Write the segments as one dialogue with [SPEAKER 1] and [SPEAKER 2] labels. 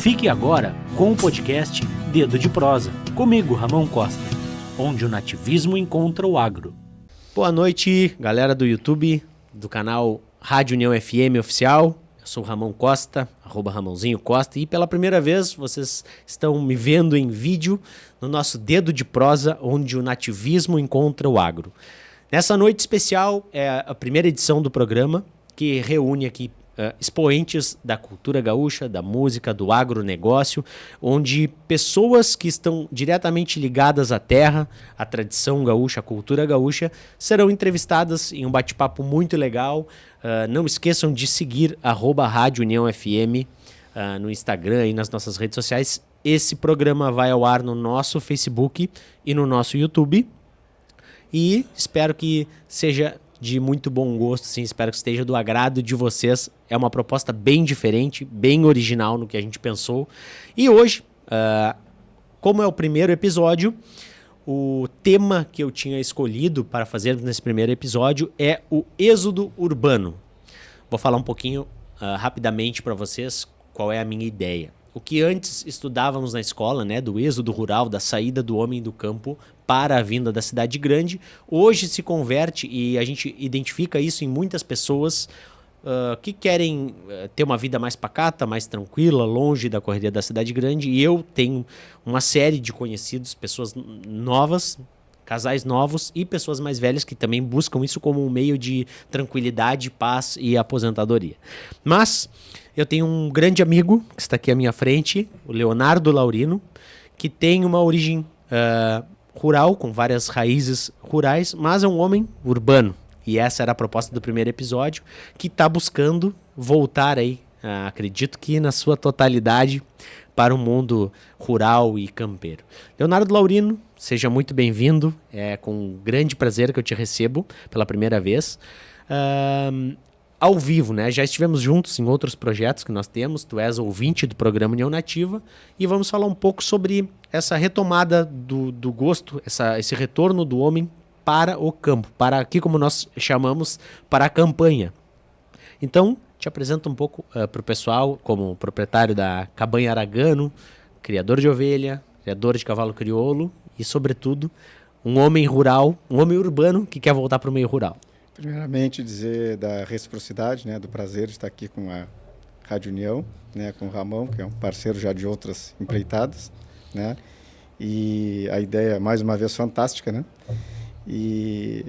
[SPEAKER 1] Fique agora com o podcast Dedo de Prosa, comigo, Ramon Costa, onde o nativismo encontra o agro.
[SPEAKER 2] Boa noite, galera do YouTube, do canal Rádio União FM Oficial. Eu sou o Ramon Costa, @Ramonzinho Costa, e pela primeira vez vocês estão me vendo em vídeo no nosso Dedo de Prosa, onde o nativismo encontra o agro. Nessa noite especial é a primeira edição do programa, que reúne aqui expoentes da cultura gaúcha, da música, do agronegócio, onde pessoas que estão diretamente ligadas à terra, à tradição gaúcha, à cultura gaúcha, serão entrevistadas em um bate-papo muito legal. Não esqueçam de seguir @Rádio União FM no Instagram e nas nossas redes sociais. Esse programa vai ao ar no nosso Facebook e no nosso YouTube. E espero que seja de muito bom gosto, sim. Espero que esteja do agrado de vocês. É uma proposta bem diferente, bem original no que a gente pensou. E hoje, como é o primeiro episódio, o tema que eu tinha escolhido para fazer nesse primeiro episódio é o êxodo urbano. Vou falar um pouquinho rapidamente para vocês qual é a minha ideia. O que antes estudávamos na escola, né, do êxodo rural, da saída do homem do campo para a vinda da cidade grande, hoje se converte, e a gente identifica isso em muitas pessoas que querem ter uma vida mais pacata, mais tranquila, longe da correria da cidade grande. E eu tenho uma série de conhecidos, pessoas novas, casais novos e pessoas mais velhas que também buscam isso como um meio de tranquilidade, paz e aposentadoria. Mas eu tenho um grande amigo que está aqui à minha frente, o Leonardo Laurino, que tem uma origem rural, com várias raízes rurais, mas é um homem urbano. E essa era a proposta do primeiro episódio, que está buscando voltar aí, acredito que na sua totalidade, para o mundo rural e campeiro. Leonardo Laurino, seja muito bem-vindo. É com grande prazer que eu te recebo pela primeira vez. Ao vivo, né? Já estivemos juntos em outros projetos que nós temos. Tu és ouvinte do programa União Nativa e vamos falar um pouco sobre essa retomada do gosto, esse retorno do homem para o campo, para aqui, como nós chamamos, para a campanha. Então, te apresento um pouco para o pessoal como proprietário da Cabanha Aragano, criador de ovelha, criador de cavalo crioulo e, sobretudo, um homem rural, um homem urbano que quer voltar para o meio rural.
[SPEAKER 3] Primeiramente, dizer da reciprocidade, né, do prazer de estar aqui com a Rádio União, né, com o Ramon, que é um parceiro já de outras empreitadas, né, e a ideia, mais uma vez, fantástica, né, e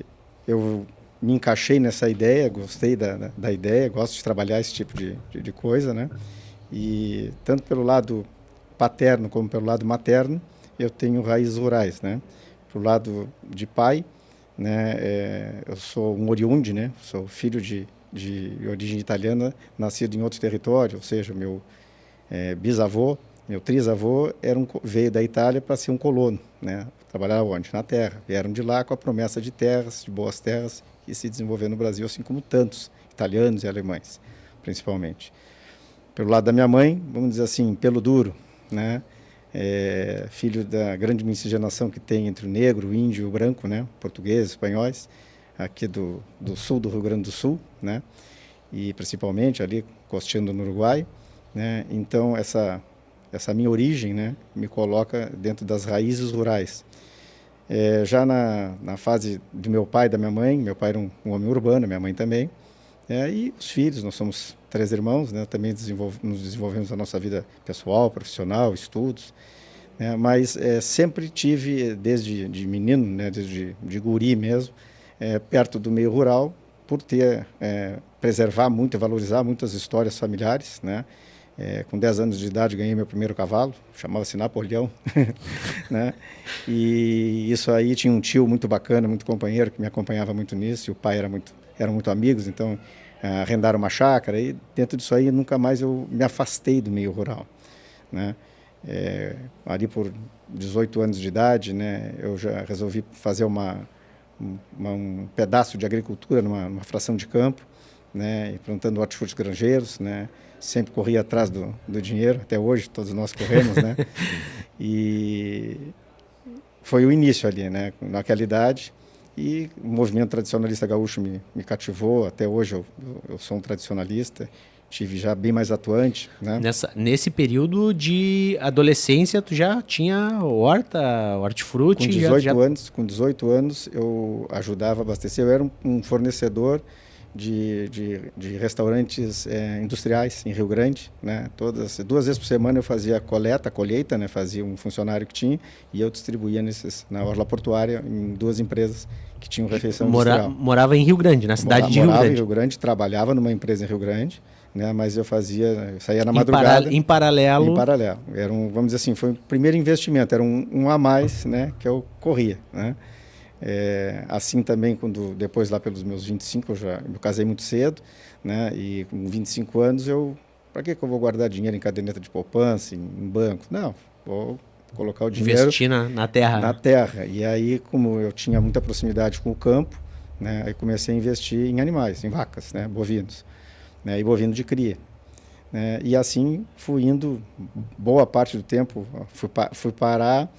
[SPEAKER 3] eu me encaixei nessa ideia, gostei da ideia, gosto de trabalhar esse tipo de coisa, né, e tanto pelo lado paterno como pelo lado materno, eu tenho raízes rurais, né, pro lado de pai, né, eu sou um oriundi, né, sou filho de origem italiana, nascido em outro território, ou seja, meu bisavô, meu trisavô veio da Itália para ser um colono, né, trabalhar onde? Na terra. Vieram de lá com a promessa de terras, de boas terras, que se desenvolveu no Brasil, assim como tantos italianos e alemães, principalmente. Pelo lado da minha mãe, vamos dizer assim, pelo duro, né, filho da grande miscigenação que tem entre o negro, o índio e o branco, né, portugueses, espanhóis, aqui do sul do Rio Grande do Sul, né, e principalmente ali costeando no Uruguai, né. Então essa minha origem, né, me coloca dentro das raízes rurais. Já na fase do meu pai e da minha mãe, meu pai era um homem urbano, minha mãe também, e os filhos, nós somos 3 irmãos, né, também nos desenvolvemos a nossa vida pessoal, profissional, estudos, né, mas sempre tive, desde de menino, né, desde de guri mesmo, perto do meio rural, por preservar muito e valorizar muitas histórias familiares, né. Com 10 anos de idade ganhei meu primeiro cavalo, chamava-se Napoleão, né? E isso aí, tinha um tio muito bacana, muito companheiro, que me acompanhava muito nisso, e o pai eram muito amigos, então arrendaram uma chácara, e dentro disso aí nunca mais eu me afastei do meio rural, né? Ali por 18 anos de idade, né, eu já resolvi fazer um pedaço de agricultura numa fração de campo, né, plantando hortifrutis granjeiros, né, sempre corri atrás do dinheiro, até hoje todos nós corremos, né, e foi o início ali, né, naquela idade, e o movimento tradicionalista gaúcho me cativou, até hoje eu sou um tradicionalista, tive já bem mais atuante, né?
[SPEAKER 2] Nesse período de adolescência, tu já tinha hortifruti?
[SPEAKER 3] Com 18 anos, eu ajudava a abastecer. Eu era um fornecedor de restaurantes industriais em Rio Grande, né? 2 vezes por semana eu fazia colheita, né? Fazia um funcionário que tinha e eu distribuía na orla portuária em 2 empresas que tinham refeição industrial.
[SPEAKER 2] Morava em Rio Grande, na cidade de Rio Grande.
[SPEAKER 3] Morava em Rio Grande, trabalhava numa empresa em Rio Grande, né? Mas eu saía na madrugada.
[SPEAKER 2] Em paralelo.
[SPEAKER 3] Era vamos dizer assim, foi o primeiro investimento, era um a mais, né? Que eu corria, né? Assim também, depois lá pelos meus 25, eu casei muito cedo, né? E com 25 anos, para que eu vou guardar dinheiro em caderneta de poupança, em banco? Não, vou colocar o dinheiro...
[SPEAKER 2] Investir na terra.
[SPEAKER 3] Na terra. E aí, como eu tinha muita proximidade com o campo, né? Aí comecei a investir em animais, em vacas, né? Bovinos, né? E bovino de cria. Né? E assim fui indo, boa parte do tempo, fui parar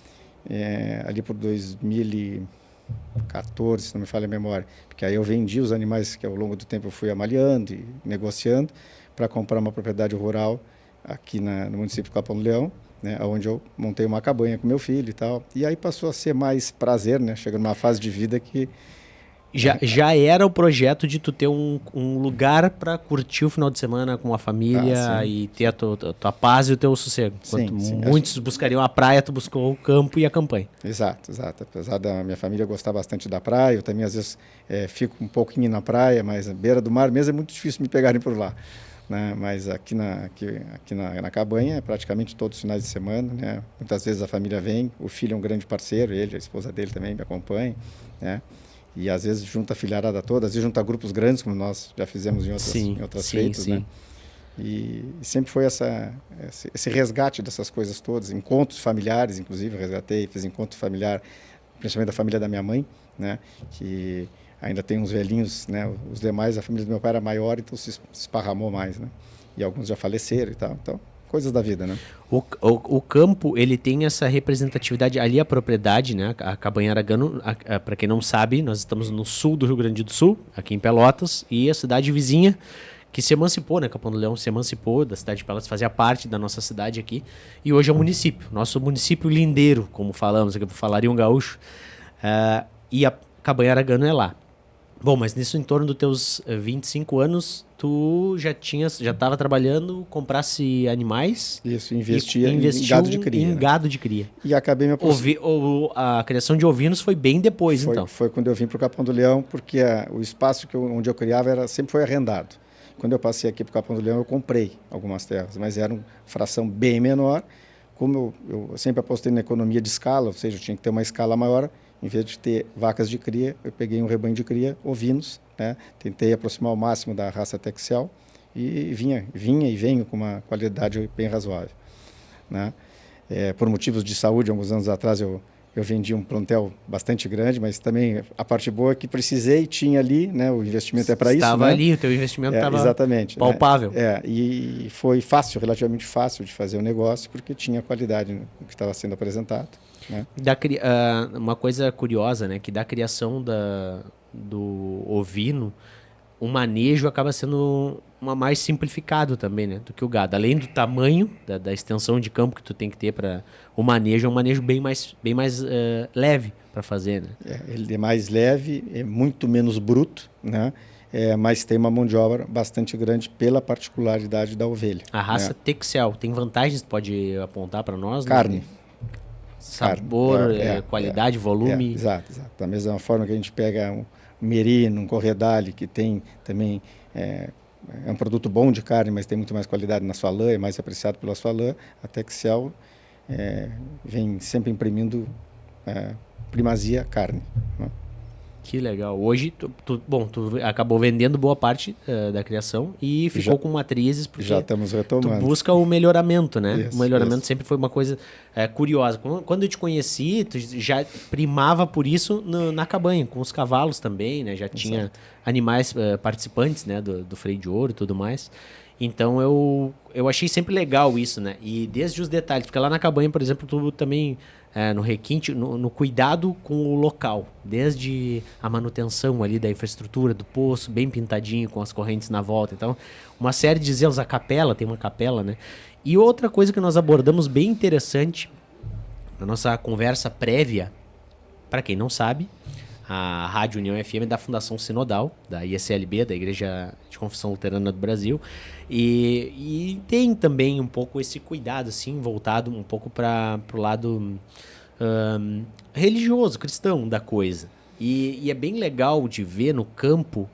[SPEAKER 3] ali por 2014, se não me falha a memória, porque aí eu vendi os animais que ao longo do tempo eu fui amaliando e negociando para comprar uma propriedade rural aqui no município de Capão do Leão, né, onde eu montei uma cabanha com meu filho e tal. E aí passou a ser mais prazer, né, chegando numa fase de vida que...
[SPEAKER 2] Já era o projeto de tu ter um lugar para curtir o final de semana com a família e ter a tua paz e o teu sossego. Enquanto muitos buscariam a praia, tu buscou o campo e a campanha.
[SPEAKER 3] Exato. Apesar da minha família gostar bastante da praia, eu também às vezes fico um pouquinho na praia, mas à beira do mar mesmo é muito difícil me pegarem por lá. Né? Mas aqui na cabanha é praticamente todos os finais de semana. Né? Muitas vezes a família vem, o filho é um grande parceiro, a esposa dele também me acompanha, né? E às vezes junta a filharada toda, às vezes junta grupos grandes, como nós já fizemos em outras feitas, né? E sempre foi esse resgate dessas coisas todas, encontros familiares, inclusive, fiz encontro familiar, principalmente da família da minha mãe, né? Que ainda tem uns velhinhos, né? Os demais, a família do meu pai era maior, então se esparramou mais, né? E alguns já faleceram e tal, então... coisas da vida, né?
[SPEAKER 2] O campo, ele tem essa representatividade ali, a propriedade, né? A Cabanha Aragano, para quem não sabe, nós estamos no sul do Rio Grande do Sul, aqui em Pelotas, e a cidade vizinha que se emancipou, né? Capão do Leão se emancipou da cidade de Pelotas, fazia parte da nossa cidade aqui, e hoje é um município, nosso município lindeiro, como falamos, aqui falaria um gaúcho, e a Cabanha Aragano é lá. Bom, mas nisso, em torno dos teus 25 anos, tu já estava trabalhando, comprasse animais.
[SPEAKER 3] Isso, investiu em gado de cria.
[SPEAKER 2] Em gado de cria.
[SPEAKER 3] E acabei me aproximando.
[SPEAKER 2] A criação de ovinos foi bem depois, então.
[SPEAKER 3] Foi quando eu vim para o Capão do Leão, porque o espaço onde eu criava sempre foi arrendado. Quando eu passei aqui para o Capão do Leão, eu comprei algumas terras, mas era uma fração bem menor. Como eu sempre apostei na economia de escala, ou seja, eu tinha que ter uma escala maior. Em vez de ter vacas de cria, eu peguei um rebanho de cria, ovinos, né? Tentei aproximar ao máximo da raça Texel e vinha e venho com uma qualidade bem razoável, né? Por motivos de saúde, alguns anos atrás eu vendi um plantel bastante grande, mas também a parte boa é que precisei, tinha ali, né? O investimento é para isso,
[SPEAKER 2] estava
[SPEAKER 3] né?
[SPEAKER 2] ali, o teu investimento estava palpável.
[SPEAKER 3] Né? E foi relativamente fácil de fazer o negócio, porque tinha qualidade no que estava sendo apresentado. Né?
[SPEAKER 2] Uma coisa curiosa, né, que da criação do ovino, o manejo acaba sendo mais simplificado também, né, do que o gado. Além do tamanho, da extensão de campo que tu tem que ter para o manejo, é um manejo bem mais leve para fazer. Né?
[SPEAKER 3] Ele é mais leve, é muito menos bruto, né? Mas tem uma mão de obra bastante grande pela particularidade da ovelha.
[SPEAKER 2] A raça Texel tem vantagens, pode apontar para nós?
[SPEAKER 3] Carne.
[SPEAKER 2] Né? Sabor, qualidade, volume.
[SPEAKER 3] Exato. Da mesma forma que a gente pega um merino, um corredale, que tem também é um produto bom de carne, mas tem muito mais qualidade na sua lã, é mais apreciado pela sua lã, a Texel vem sempre imprimindo primazia carne. Né?
[SPEAKER 2] Que legal. Hoje, tu acabou vendendo boa parte da criação e ficou com matrizes, porque
[SPEAKER 3] já estamos retomando.
[SPEAKER 2] Tu busca o melhoramento, né?
[SPEAKER 3] Isso,
[SPEAKER 2] o melhoramento sempre foi uma coisa curiosa. Quando eu te conheci, tu já primava por isso na cabanha, com os cavalos também, né? Já tinha animais participantes, né? Do freio de ouro e tudo mais. Então eu achei sempre legal isso, né? E desde os detalhes, porque lá na cabanha, por exemplo, tu também no requinte, no cuidado com o local, desde a manutenção ali da infraestrutura, do poço, bem pintadinho, com as correntes na volta. Então, uma série de zelos, a capela, tem uma capela, né? E outra coisa que nós abordamos bem interessante na nossa conversa prévia, para quem não sabe, a Rádio União FM é da Fundação Sinodal, da ISLB, da Igreja de Confissão Luterana do Brasil, e tem também um pouco esse cuidado, assim, voltado um pouco para o lado religioso, cristão da coisa. E é bem legal de ver no campo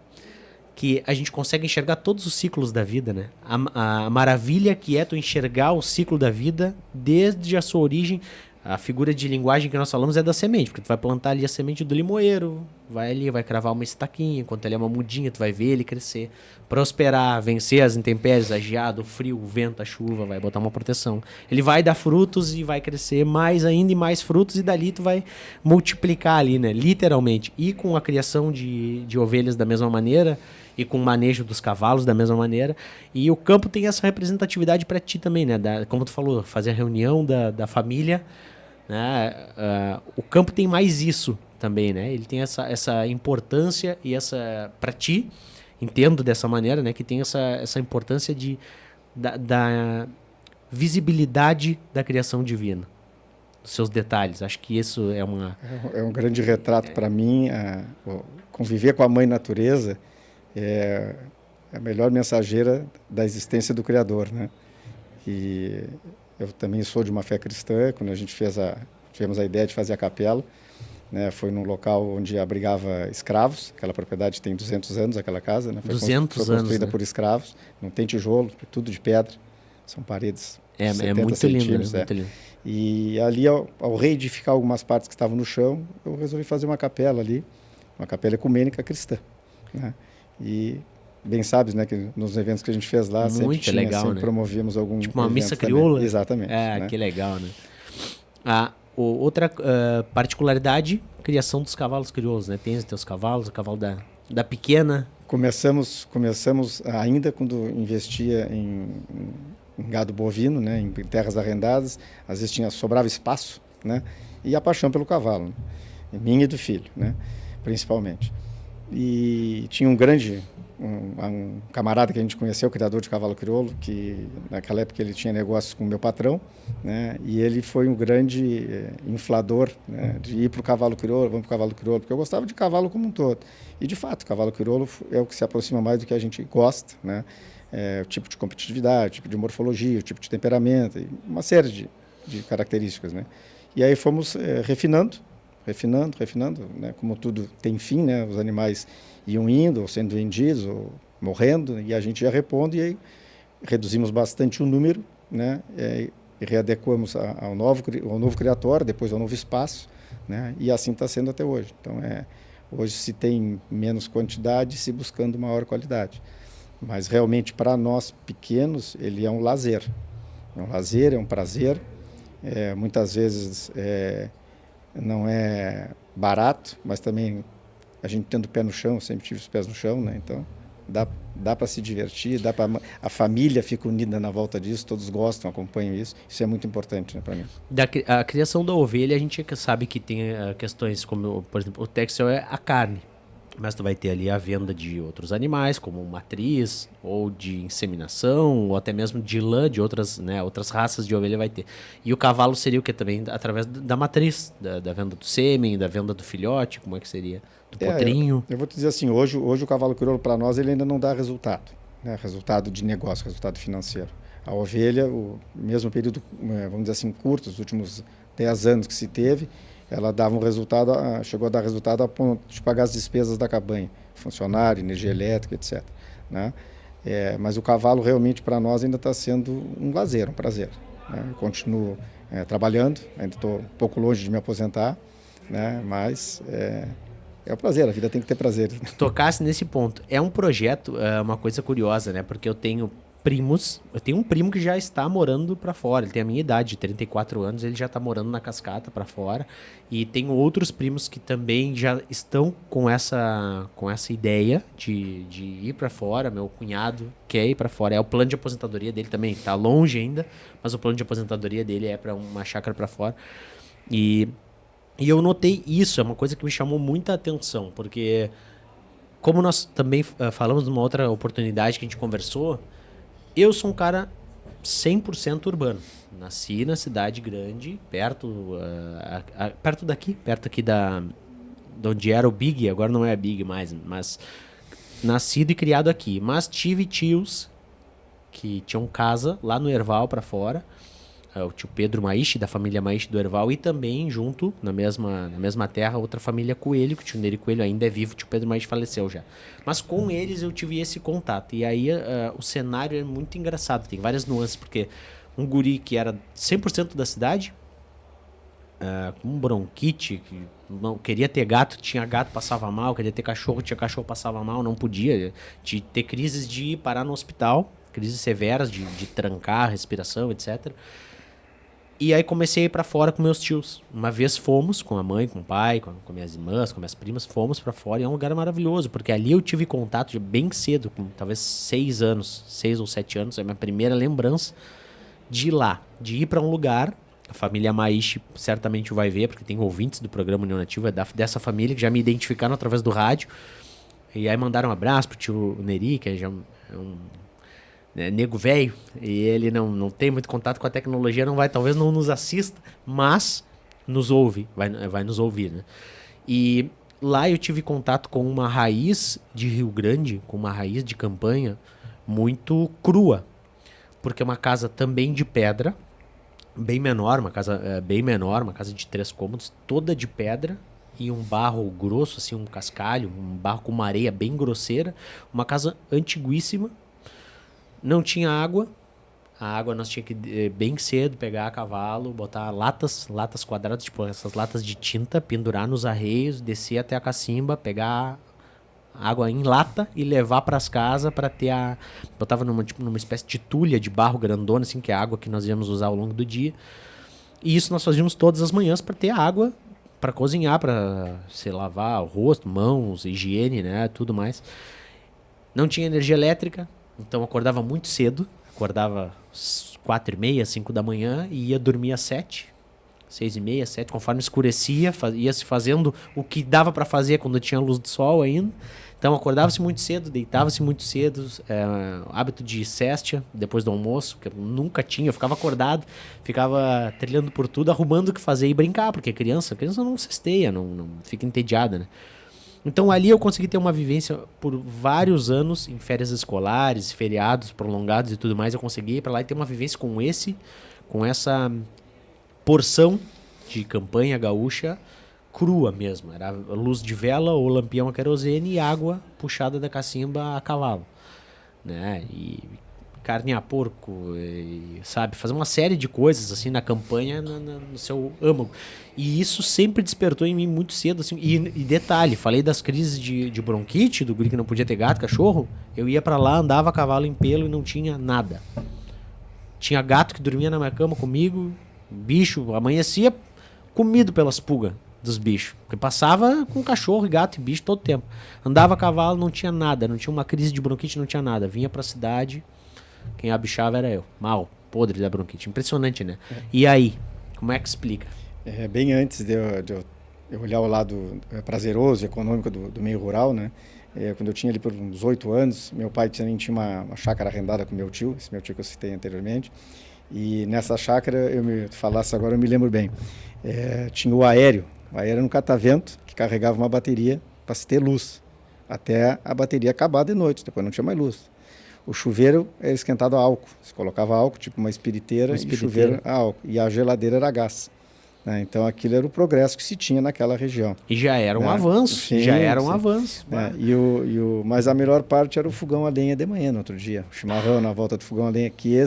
[SPEAKER 2] que a gente consegue enxergar todos os ciclos da vida, né? A maravilha que é tu enxergar o ciclo da vida desde a sua origem. A figura de linguagem que nós falamos é da semente, porque tu vai plantar ali a semente do limoeiro, vai ali, vai cravar uma estaquinha, enquanto ele é uma mudinha, tu vai ver ele crescer, prosperar, vencer as intempéries, a geada, o frio, o vento, a chuva, vai botar uma proteção. Ele vai dar frutos e vai crescer mais ainda e mais frutos, e dali tu vai multiplicar ali, né? Literalmente. E com a criação de ovelhas da mesma maneira, e com o manejo dos cavalos da mesma maneira. E o campo tem essa representatividade para ti também, né? Como tu falou, fazer a reunião da família, né? O campo tem mais isso também, né? Ele tem essa importância e essa, para ti, entendo dessa maneira, né? Que tem essa importância da visibilidade da criação divina, dos seus detalhes. Acho que isso é
[SPEAKER 3] um grande retrato para mim. Conviver com a mãe natureza é a melhor mensageira da existência do Criador, né? E eu também sou de uma fé cristã. Quando a gente tivemos a ideia de fazer a capela, né, foi num local onde abrigava escravos. Aquela propriedade tem 200 anos, aquela casa, né? Foi
[SPEAKER 2] 200
[SPEAKER 3] foi construída
[SPEAKER 2] anos, né?
[SPEAKER 3] por escravos. Não tem tijolo, tudo de pedra. São paredes
[SPEAKER 2] é
[SPEAKER 3] 70
[SPEAKER 2] muito
[SPEAKER 3] centímetros.
[SPEAKER 2] lindo, muito lindo.
[SPEAKER 3] E ali, ao reedificar algumas partes que estavam no chão, eu resolvi fazer uma capela ali, uma capela ecumênica cristã, né? E bem sabes, né, que nos eventos que a gente fez lá,
[SPEAKER 2] muito
[SPEAKER 3] sempre
[SPEAKER 2] legal,
[SPEAKER 3] sempre
[SPEAKER 2] né?
[SPEAKER 3] promovíamos algum
[SPEAKER 2] tipo uma missa
[SPEAKER 3] também.
[SPEAKER 2] crioula.
[SPEAKER 3] Exatamente.
[SPEAKER 2] É,
[SPEAKER 3] né?
[SPEAKER 2] que legal, né? Outra particularidade, criação dos cavalos crioulos, né? Tem os teus cavalos, o cavalo da pequena.
[SPEAKER 3] Começamos ainda quando investia em gado bovino, né, em terras arrendadas, às vezes sobrava espaço, né, e a paixão pelo cavalo, né, minha e do filho, né, principalmente. E tinha um camarada que a gente conheceu, criador de cavalo crioulo, que naquela época ele tinha negócios com o meu patrão, né, e ele foi um grande inflador, né, de ir para o cavalo crioulo, vamos para o cavalo crioulo, porque eu gostava de cavalo como um todo. E de fato, o cavalo crioulo é o que se aproxima mais do que a gente gosta, né, o tipo de competitividade, o tipo de morfologia, o tipo de temperamento, uma série de características, né. E aí fomos refinando, né? Como tudo tem fim, né? Os animais iam indo, ou sendo vendidos, ou morrendo, e a gente ia repondo, e aí reduzimos bastante o número, né? E readequamos ao novo criatório, depois ao novo espaço, né? E assim está sendo até hoje. Então, hoje se tem menos quantidade, se buscando maior qualidade. Mas realmente, para nós pequenos, ele é um lazer. É um lazer, é um prazer. Muitas vezes não é barato, mas também a gente tendo o pé no chão, sempre tive os pés no chão, né? Então dá para se divertir, a família fica unida na volta disso, todos gostam, acompanham isso. Isso é muito importante, né, para mim.
[SPEAKER 2] A criação da ovelha, a gente sabe que tem questões como, por exemplo, o texto é a carne, mas tu vai ter ali a venda de outros animais, como matriz, ou de inseminação, ou até mesmo de lã, de outras raças de ovelha vai ter. E o cavalo seria o que também? Através da matriz, da venda do sêmen, da venda do filhote, como é que seria? Do potrinho?
[SPEAKER 3] Eu vou te dizer assim, hoje o cavalo crioulo para nós ele ainda não dá resultado, né? Resultado de negócio, resultado financeiro. A ovelha, o mesmo período, vamos dizer assim, curto, os últimos 10 anos que se teve, ela dava um resultado, chegou a dar resultado a ponto de pagar as despesas da cabanha, funcionário, energia elétrica, etc. Né? Mas o cavalo realmente para nós ainda está sendo um lazer, um prazer. Né? Eu continuo trabalhando, ainda estou um pouco longe de me aposentar, né? Mas é um prazer, a vida tem que ter prazer.
[SPEAKER 2] Tu tocasse nesse ponto. É um projeto, uma coisa curiosa, né? Porque eu tenho primos, eu tenho um primo que já está morando para fora, ele tem a minha idade, 34 anos, ele já está morando na cascata para fora, e tenho outros primos que também já estão com essa ideia de ir para fora. Meu cunhado quer ir para fora, é o plano de aposentadoria dele também, tá longe ainda, mas o plano de aposentadoria dele é para uma chácara para fora. E eu notei isso, é uma coisa que me chamou muita atenção, porque como nós também falamos numa outra oportunidade que a gente conversou, eu sou um cara 100% urbano. Nasci na cidade grande, perto aqui de onde era o Big, agora não é Big mais, mas nascido e criado aqui. Mas tive tios que tinham casa lá no Erval para fora, o tio Pedro Maishi, da família Maishi do Erval, e também junto, na mesma terra, outra família Coelho, que o tio Neri Coelho ainda é vivo, o tio Pedro Maishi faleceu já. Mas com eles eu tive esse contato, e aí o cenário é muito engraçado, tem várias nuances, porque um guri que era 100% da cidade, com bronquite, que não queria ter gato, tinha gato, passava mal, queria ter cachorro, tinha cachorro, passava mal, não podia, de ter crises de parar no hospital, crises severas de trancar a respiração, etc. E aí comecei a ir pra fora com meus tios. Uma vez fomos, com a mãe, com o pai, com minhas irmãs, com minhas primas, fomos pra fora, e é um lugar maravilhoso, porque ali eu tive contato bem cedo, com talvez 6 ou 7 anos, é a minha primeira lembrança de ir lá, de ir pra um lugar. A família Maishi certamente vai ver, porque tem ouvintes do programa União Nativa, dessa família, que já me identificaram através do rádio, e aí mandaram um abraço pro tio Neri, que já é um nego velho, e ele não tem muito contato com a tecnologia, talvez não nos assista, mas nos ouve, vai nos ouvir, né? E lá eu tive contato com uma raiz de Rio Grande, com uma raiz de campanha muito crua, porque é uma casa também de pedra, bem menor, uma casa uma casa de 3 cômodos, toda de pedra, e um barro grosso, assim, um cascalho, um barro com uma areia bem grosseira, uma casa antiguíssima. Não tinha água. A água nós tínhamos que bem cedo pegar a cavalo, botar latas quadradas, tipo essas latas de tinta, pendurar nos arreios, descer até a cacimba, pegar água em lata e levar para as casas para ter botava numa espécie de tulha de barro grandona, assim, que é a água que nós íamos usar ao longo do dia. E isso nós fazíamos todas as manhãs para ter água para cozinhar, para se lavar o rosto, mãos, higiene, né, tudo mais. Não tinha energia elétrica. Então eu acordava muito cedo, acordava 4h30, 5 da manhã e ia dormir às 7, 6h30, 7, conforme escurecia, ia se fazendo o que dava para fazer quando tinha luz do sol ainda. Então acordava-se muito cedo, deitava-se muito cedo, hábito de séstia depois do almoço, que eu nunca tinha, eu ficava acordado, ficava trilhando por tudo, arrumando o que fazer e brincar, porque criança não cesteia, não fica entediada, né? Então ali eu consegui ter uma vivência por vários anos em férias escolares, feriados prolongados e tudo mais. Eu consegui ir para lá e ter uma vivência com essa porção de campanha gaúcha crua mesmo. Era luz de vela ou lampião a querosene e água puxada da cacimba a cavalo, né? E carne a porco, sabe? Fazer uma série de coisas assim na campanha, no seu âmago. E isso sempre despertou em mim muito cedo, assim. E detalhe, falei das crises de bronquite, do guri que não podia ter gato, cachorro. Eu ia pra lá, andava a cavalo em pelo e não tinha nada. Tinha gato que dormia na minha cama comigo, bicho, amanhecia comido pelas pulgas dos bichos. Porque passava com cachorro, e gato e bicho todo tempo. Andava a cavalo, não tinha nada, não tinha uma crise de bronquite, não tinha nada. Vinha pra cidade, quem abichava era eu. Mal, podre da bronquite. Impressionante, né? E aí, como é que explica?
[SPEAKER 3] Bem antes de eu olhar o lado prazeroso, econômico do meio rural, né? Quando eu tinha ali por uns 8 anos, meu pai também tinha uma chácara arrendada com meu tio, esse meu tio que eu citei anteriormente. E nessa chácara, falasse agora, eu me lembro bem. Tinha o aéreo era um catavento que carregava uma bateria para se ter luz, até a bateria acabar de noite, depois não tinha mais luz. O chuveiro era esquentado a álcool, se colocava álcool, tipo uma espiriteira, e chuveiro a álcool, e a geladeira era a gás. Né? Então aquilo era o progresso que se tinha naquela região.
[SPEAKER 2] E já era um avanço, sim, já era um avanço.
[SPEAKER 3] Mas a melhor parte era o fogão a lenha de manhã, no outro dia, o chimarrão na volta do fogão a lenha, que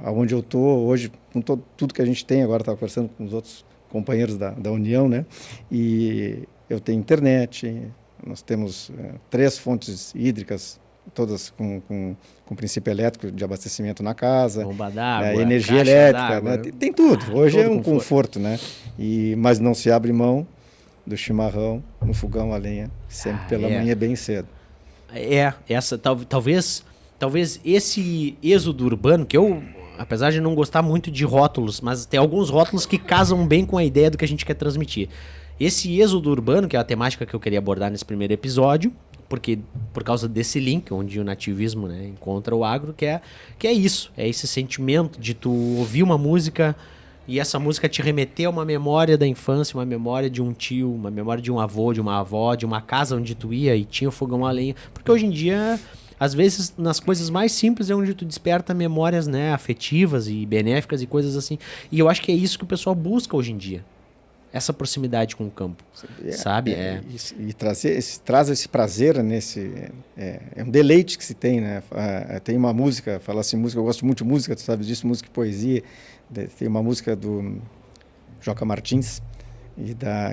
[SPEAKER 3] aonde eu estou hoje, com tudo que a gente tem, agora estava conversando com os outros companheiros da União, né? E eu tenho internet, nós temos 3 fontes hídricas todas com princípio elétrico de abastecimento na casa.
[SPEAKER 2] Bomba d'água,
[SPEAKER 3] energia
[SPEAKER 2] caixa
[SPEAKER 3] elétrica,
[SPEAKER 2] d'água.
[SPEAKER 3] né? Tem tudo. Hoje
[SPEAKER 2] todo
[SPEAKER 3] é um
[SPEAKER 2] conforto.
[SPEAKER 3] conforto, né? Mas não se abre mão do chimarrão no fogão a lenha, sempre pela manhã bem cedo.
[SPEAKER 2] Talvez esse êxodo urbano, que eu, apesar de não gostar muito de rótulos, mas tem alguns rótulos que casam bem com a ideia do que a gente quer transmitir. Esse êxodo urbano, que é a temática que eu queria abordar nesse primeiro episódio, porque por causa desse link, onde o nativismo, né, encontra o agro, que é isso, é esse sentimento de tu ouvir uma música e essa música te remeter a uma memória da infância, uma memória de um tio, uma memória de um avô, de uma avó, de uma casa onde tu ia e tinha o fogão a lenha. Porque hoje em dia, às vezes, nas coisas mais simples é onde tu desperta memórias, né, afetivas e benéficas e coisas assim. E eu acho que é isso que o pessoal busca hoje em dia. Essa proximidade com o campo, sabe?
[SPEAKER 3] E traz esse prazer nesse... É um deleite que se tem, né? Tem uma música, fala assim, música, eu gosto muito de música, tu sabe disso, música e poesia. Tem uma música do Joca Martins,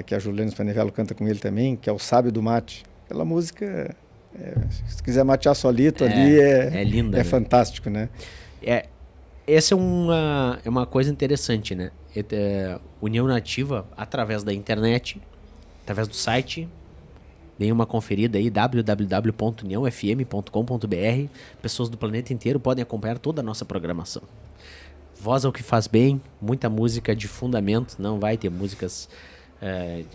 [SPEAKER 3] que a Juliana Spanivello canta com ele também, que é o Sábio do Mate. Aquela música, se quiser matear solito ali,
[SPEAKER 2] linda,
[SPEAKER 3] é
[SPEAKER 2] né?
[SPEAKER 3] fantástico, né?
[SPEAKER 2] Essa é uma coisa interessante, né? União Nativa, através da internet, através do site, deem uma conferida aí, www.uniãofm.com.br. Pessoas do planeta inteiro podem acompanhar toda a nossa programação. Voz ao que faz bem, muita música de fundamento, não vai ter músicas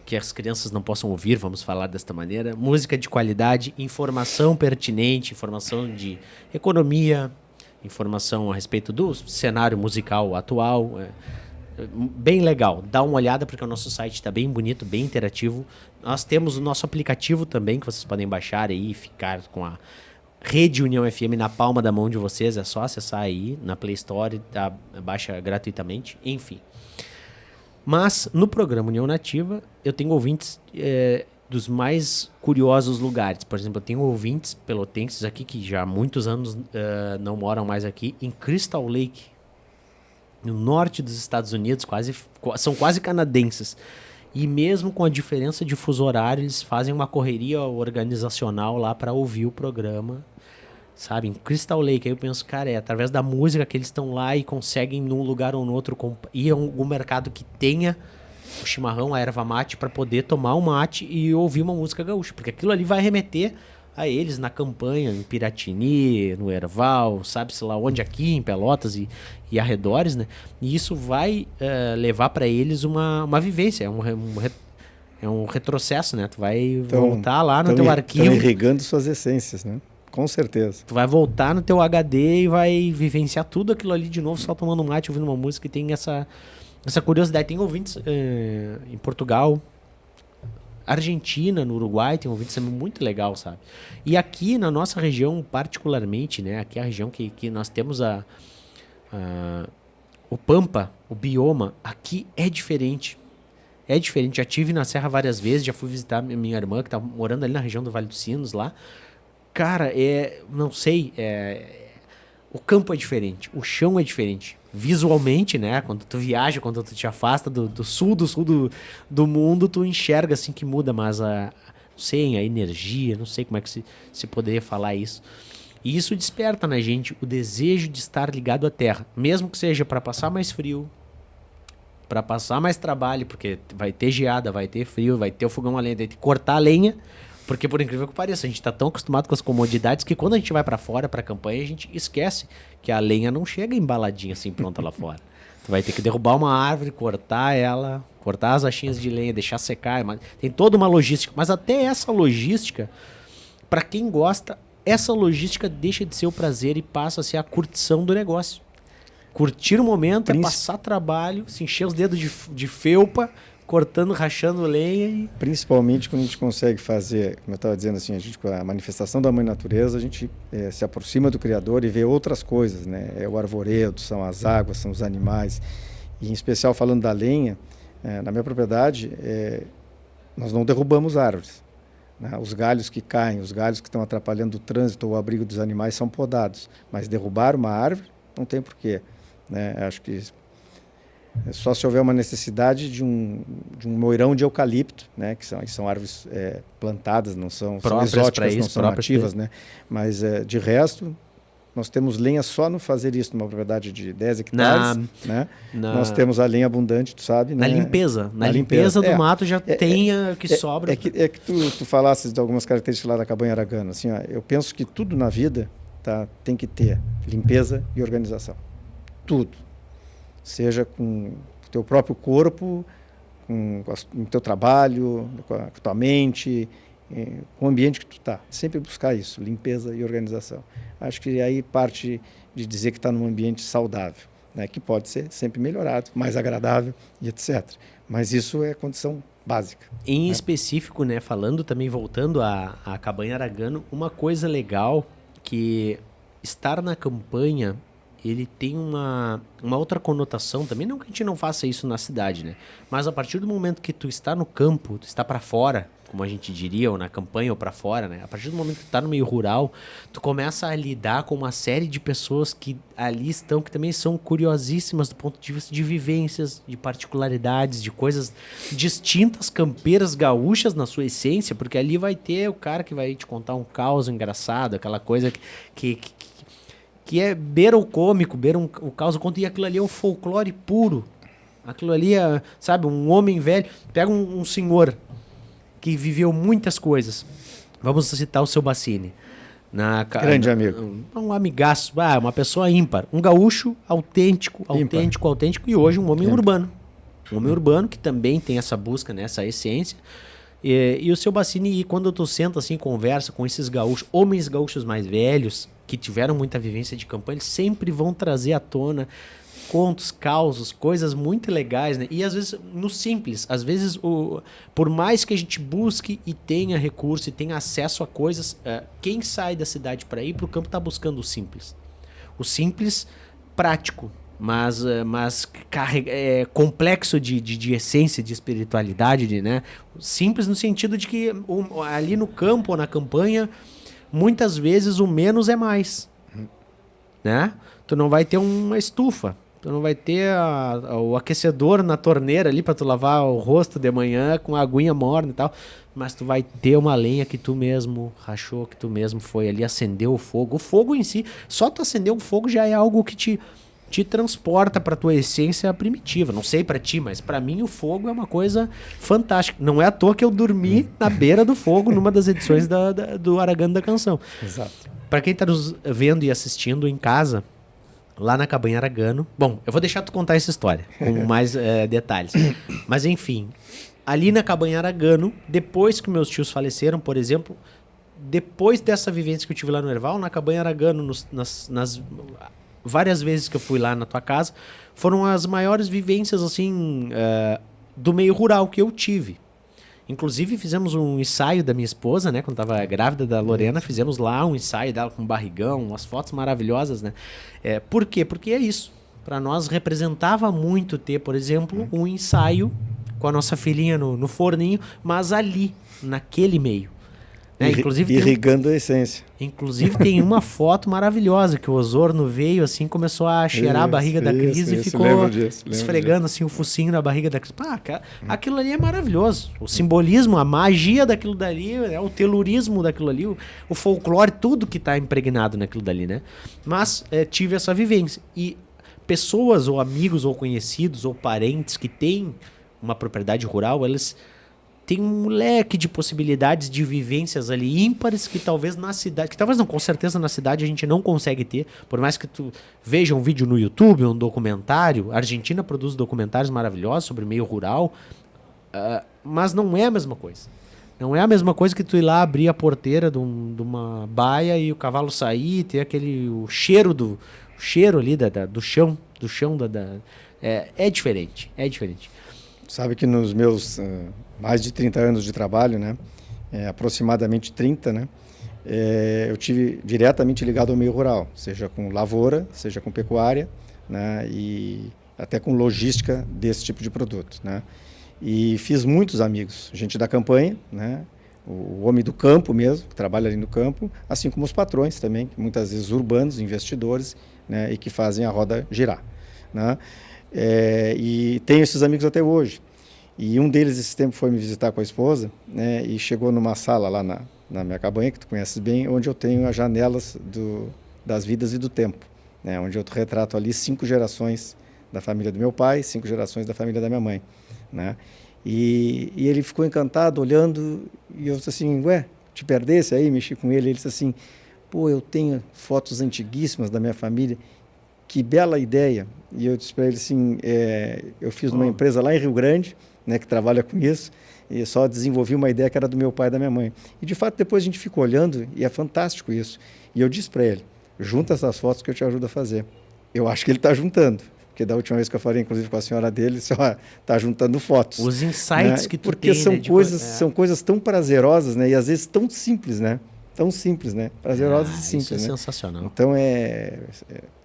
[SPEAKER 2] que as crianças não possam ouvir, vamos falar desta maneira. Música de qualidade, informação pertinente, informação de economia, informação a respeito do cenário musical atual. Bem legal, dá uma olhada porque o nosso site está bem bonito, bem interativo. Nós temos o nosso aplicativo também que vocês podem baixar aí e ficar com a Rede União FM na palma da mão de vocês. É só acessar aí na Play Store, baixa gratuitamente, enfim. Mas no programa União Nativa eu tenho ouvintes dos mais curiosos lugares. Por exemplo, eu tenho ouvintes pelotenses aqui que já há muitos anos não moram mais aqui, em Crystal Lake, no norte dos Estados Unidos, são quase canadenses. E mesmo com a diferença de fuso horário, eles fazem uma correria organizacional lá para ouvir o programa, sabe? Em Crystal Lake. Aí eu penso, cara, através da música que eles estão lá e conseguem num lugar ou no outro ir a algum mercado que tenha o chimarrão, a erva mate, para poder tomar um mate e ouvir uma música gaúcha. Porque aquilo ali vai remeter a eles na campanha, em Piratini, no Erval, sabe-se lá onde, aqui em Pelotas e arredores, né? E isso vai levar para eles uma vivência, é um retrocesso, né? Tu vai voltar lá no teu arquivo.
[SPEAKER 3] Estão irrigando suas essências, né? Com certeza.
[SPEAKER 2] Tu vai voltar no teu HD e vai vivenciar tudo aquilo ali de novo, só tomando mate, ouvindo uma música, e tem essa curiosidade. Tem ouvintes em Portugal, Argentina, no Uruguai, tem ouvintes muito legal, sabe? E aqui na nossa região, particularmente, né? Aqui é a região que nós temos o Pampa, o bioma, aqui é diferente. É diferente. Já estive na Serra várias vezes, já fui visitar minha irmã, que tá morando ali na região do Vale dos Sinos, lá. Cara, não sei, o campo é diferente, o chão é diferente. Visualmente, né? Quando tu viaja, quando tu te afasta do sul do mundo, tu enxerga assim que muda, mas não sei, a energia, não sei como é que se poderia falar isso. E isso desperta na gente o desejo de estar ligado à terra, mesmo que seja para passar mais frio, para passar mais trabalho, porque vai ter geada, vai ter frio, vai ter o fogão a lenha, vai ter que cortar a lenha. Porque, por incrível que pareça, a gente tá tão acostumado com as comodidades que quando a gente vai pra fora, pra campanha, a gente esquece que a lenha não chega embaladinha assim, pronta lá fora. Tu vai ter que derrubar uma árvore, cortar ela, cortar as achinhas de lenha, deixar secar. Tem toda uma logística. Mas até essa logística, pra quem gosta, essa logística deixa de ser o prazer e passa a ser a curtição do negócio. Curtir o momento, passar trabalho, se encher os dedos de felpa, cortando, rachando lenha.
[SPEAKER 3] Principalmente quando a gente consegue fazer, como eu estava dizendo assim, a gente com a manifestação da Mãe Natureza, a gente se aproxima do Criador e vê outras coisas, né? É o arvoredo, são as águas, são os animais. E em especial falando da lenha, na minha propriedade, nós não derrubamos árvores, né? Os galhos que caem, os galhos que estão atrapalhando o trânsito ou o abrigo dos animais são podados. Mas derrubar uma árvore não tem porquê, né? Acho que Só se houver uma necessidade de um moirão de eucalipto, né, que são árvores plantadas, não são exóticas, não são nativas, né? Mas de resto, nós temos lenha só no fazer isso numa propriedade de 10 hectares, né? Nós temos a lenha abundante, tu sabe, né?
[SPEAKER 2] Na limpeza do mato já tem que sobra.
[SPEAKER 3] É que tu falasses de algumas características lá da cabanha aragano. Assim, ó, eu penso que tudo na vida tem que ter limpeza e organização. Tudo. Seja com o teu próprio corpo, com o teu trabalho, com a tua mente, com o ambiente que tu está. Sempre buscar isso, limpeza e organização. Acho que aí parte de dizer que está num ambiente saudável, né, que pode ser sempre melhorado, mais agradável e etc. Mas isso é condição básica.
[SPEAKER 2] Em específico, né, falando também, voltando à cabanha aragano, uma coisa legal que estar na campanha, ele tem uma outra conotação também, não que a gente não faça isso na cidade, né? Mas a partir do momento que tu está no campo, tu está para fora, como a gente diria, ou na campanha ou para fora, né? A partir do momento que tu está no meio rural, tu começa a lidar com uma série de pessoas que ali estão, que também são curiosíssimas do ponto de vista de vivências, de particularidades, de coisas distintas, campeiras, gaúchas na sua essência, porque ali vai ter o cara que vai te contar um caos engraçado, aquela coisa que é beira o cômico, beira o caos, e aquilo ali é o folclore puro. Aquilo ali é, sabe, um homem velho. Pega um senhor que viveu muitas coisas. Vamos citar o seu Bassini.
[SPEAKER 3] Grande amigo.
[SPEAKER 2] Um amigaço, uma pessoa ímpar. Um gaúcho autêntico, e hoje um homem urbano. Um homem urbano que também tem essa busca, né, essa essência. E o seu Bassini, quando tu senta assim, conversa com esses gaúchos, homens gaúchos mais velhos, que tiveram muita vivência de campanha, eles sempre vão trazer à tona contos, causos, coisas muito legais, né? E às vezes no simples, às vezes por mais que a gente busque e tenha recurso e tenha acesso a coisas, quem sai da cidade para ir para o campo está buscando o simples prático, mas complexo de essência, de espiritualidade, né? Simples no sentido de que ali no campo ou na campanha, muitas vezes o menos é mais, né? Tu não vai ter uma estufa, tu não vai ter o aquecedor na torneira ali para tu lavar o rosto de manhã com a aguinha morna e tal, mas tu vai ter uma lenha que tu mesmo rachou, que tu mesmo foi ali, acendeu o fogo. O fogo em si, só tu acender um fogo já é algo que te transporta para tua essência primitiva. Não sei para ti, mas para mim o fogo é uma coisa fantástica. Não é à toa que eu dormi na beira do fogo numa das edições do Aragano da Canção.
[SPEAKER 3] Exato.
[SPEAKER 2] Para quem tá nos vendo e assistindo em casa, lá na cabanha Aragano... Bom, eu vou deixar tu contar essa história com mais detalhes. Mas enfim, ali na cabanha Aragano, depois que meus tios faleceram, por exemplo, depois dessa vivência que eu tive lá no Erval, na cabanha Aragano, nas várias vezes que eu fui lá na tua casa, foram as maiores vivências assim do meio rural que eu tive. Inclusive fizemos um ensaio da minha esposa, né, quando estava grávida da Lorena, fizemos lá um ensaio dela com barrigão, umas fotos maravilhosas, né? Por quê? Porque é isso. Para nós representava muito ter, por exemplo, um ensaio com a nossa filhinha no forninho, mas ali, naquele meio. Né? Inclusive,
[SPEAKER 3] irrigando a essência.
[SPEAKER 2] Inclusive tem uma foto maravilhosa que o Osorno veio assim, começou a cheirar a barriga da Cris e ficou esfregando assim o focinho na barriga da Cris. Aquilo ali é maravilhoso. O simbolismo, a magia daquilo dali, o telurismo daquilo ali, o folclore, tudo que está impregnado naquilo dali, né? Mas tive essa vivência. E pessoas ou amigos ou conhecidos ou parentes que têm uma propriedade rural, eles tem um leque de possibilidades de vivências ali ímpares que talvez na cidade, que talvez não, com certeza na cidade a gente não consegue ter, por mais que tu veja um vídeo no YouTube, um documentário. A Argentina produz documentários maravilhosos sobre meio rural, mas não é a mesma coisa. Não é a mesma coisa que tu ir lá abrir a porteira de uma baia e o cavalo sair e ter o cheiro ali do chão é diferente, é diferente.
[SPEAKER 3] Sabe que nos meus mais de 30 anos de trabalho, né, aproximadamente 30, né, eu tive diretamente ligado ao meio rural, seja com lavoura, seja com pecuária, né, e até com logística desse tipo de produto, né. E fiz muitos amigos, gente da campanha, né, o homem do campo mesmo, que trabalha ali no campo, assim como os patrões também, muitas vezes urbanos, investidores, né, e que fazem a roda girar. né? E tenho esses amigos até hoje. E um deles, esse tempo, foi me visitar com a esposa, né? E chegou numa sala lá na minha cabanha, que tu conheces bem, onde eu tenho as janelas das vidas e do tempo, né? Onde eu retrato ali 5 gerações da família do meu pai, 5 gerações da família da minha mãe, né? E ele ficou encantado, olhando, e eu disse assim, ué, te perdesse aí? Mexi com ele, ele disse assim, pô, eu tenho fotos antiguíssimas da minha família, que bela ideia. E eu disse para ele assim, eu fiz numa empresa lá em Rio Grande, né, que trabalha com isso, e só desenvolvi uma ideia que era do meu pai e da minha mãe. E, de fato, depois a gente ficou olhando, e é fantástico isso. E eu disse para ele, junta essas fotos que eu te ajudo a fazer. Eu acho que ele está juntando, porque da última vez que eu falei, inclusive com a senhora dele, ele está juntando fotos.
[SPEAKER 2] Os insights, né, que tu
[SPEAKER 3] porque
[SPEAKER 2] tem,
[SPEAKER 3] são coisas tão prazerosas, né, e às vezes tão simples, né? Tão simples, né? Prazerosas e simples,
[SPEAKER 2] isso é,
[SPEAKER 3] né?
[SPEAKER 2] Sensacional.
[SPEAKER 3] Então,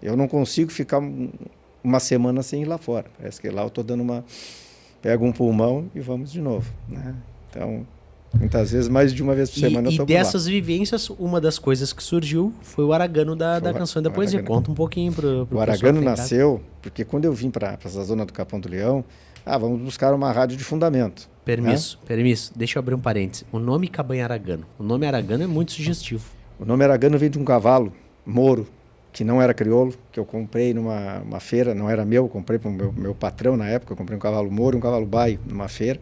[SPEAKER 3] eu não consigo ficar uma semana sem ir lá fora. Parece que lá eu estou pego um pulmão e vamos de novo, né? Então, muitas vezes, mais de uma vez por semana eu estou por lá.
[SPEAKER 2] E dessas vivências, uma das coisas que surgiu foi o Aragano da Canção e da Poesia. Conta um pouquinho pro
[SPEAKER 3] O Aragano nasceu porque quando eu vim para essa zona do Capão do Leão, vamos buscar uma rádio de fundamento.
[SPEAKER 2] Permisso. Deixa eu abrir um parênteses. O nome Cabanha Aragano. O nome Aragano é muito sugestivo.
[SPEAKER 3] O nome Aragano vem de um cavalo, Moro, que não era crioulo, que eu comprei numa feira, não era meu, comprei para o meu patrão na época, eu comprei um cavalo Moro e um cavalo baio numa feira,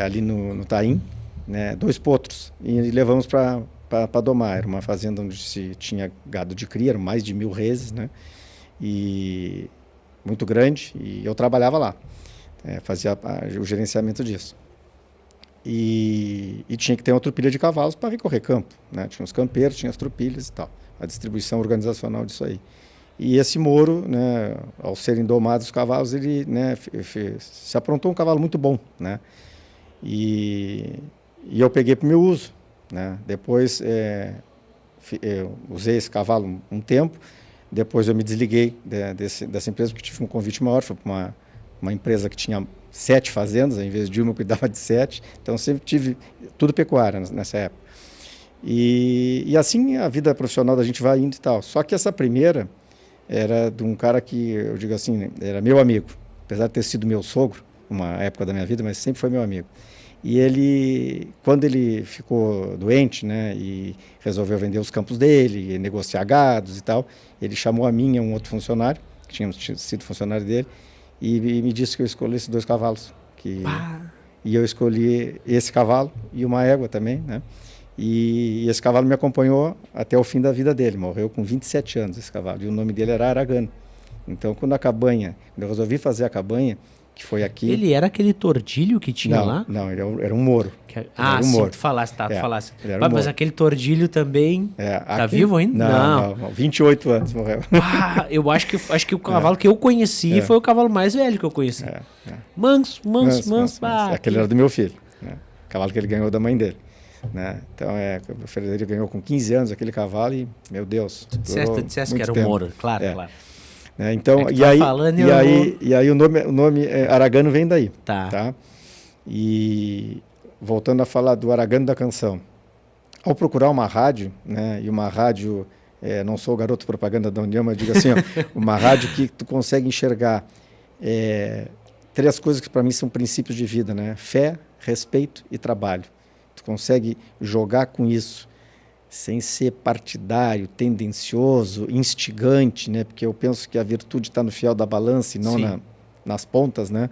[SPEAKER 3] ali no Taim, né, 2 potros, e levamos para domar. Era uma fazenda onde se tinha gado de cria, eram mais de 1.000 reses, né, e muito grande, e eu trabalhava lá, fazia o gerenciamento disso. E tinha que ter uma tropilha de cavalos para vir correr campo, né? Tinha os campeiros, tinha as tropilhas e tal, a distribuição organizacional disso aí. E esse Moro, né, ao serem domados os cavalos, ele, né, se aprontou um cavalo muito bom, né? E eu peguei para o meu uso, né? Depois eu usei esse cavalo um tempo, depois eu me desliguei dessa empresa porque tive um convite maior, foi para uma empresa que tinha 7 fazendas, em vez de uma eu cuidava de 7, então sempre tive tudo pecuária nessa época. E assim a vida profissional da gente vai indo e tal. Só que essa primeira era de um cara que, eu digo assim, era meu amigo, apesar de ter sido meu sogro, uma época da minha vida, mas sempre foi meu amigo. E ele, quando ele ficou doente, né, e resolveu vender os campos dele, negociar gados e tal, ele chamou a mim e um outro funcionário, que tinha sido funcionário dele, e me disse que eu escolhi esses 2 cavalos. E eu escolhi esse cavalo e uma égua também, né? E esse cavalo me acompanhou até o fim da vida dele. Morreu com 27 anos esse cavalo. E o nome dele era Aragano. Então, quando eu resolvi fazer a cabanha, que foi aqui...
[SPEAKER 2] Ele era aquele tordilho que tinha lá?
[SPEAKER 3] Não, ele era um Moro.
[SPEAKER 2] Sim,
[SPEAKER 3] Moro.
[SPEAKER 2] Tu falasse, tu falasse.
[SPEAKER 3] Mas
[SPEAKER 2] aquele tordilho também tá vivo ainda?
[SPEAKER 3] Não, 28 anos morreu.
[SPEAKER 2] Eu acho que o cavalo que eu conheci foi o cavalo mais velho que eu conheci. Manso.
[SPEAKER 3] Aquele era do meu filho, né? O cavalo que ele ganhou da mãe dele, né? Então, o Frederico ganhou com 15 anos aquele cavalo e, meu Deus...
[SPEAKER 2] Tu disseste que era o Moro, claro.
[SPEAKER 3] Então, e aí o nome Aragano vem daí. Tá? E voltando a falar do Aragano da Canção, ao procurar uma rádio, né, e uma rádio, não sou o garoto propaganda da União, mas digo assim, uma rádio que tu consegue enxergar 3 coisas que para mim são princípios de vida, né? Fé, respeito e trabalho. Tu consegue jogar com isso sem ser partidário, tendencioso, instigante, né? Porque eu penso que a virtude está no fiel da balança e não nas pontas, né?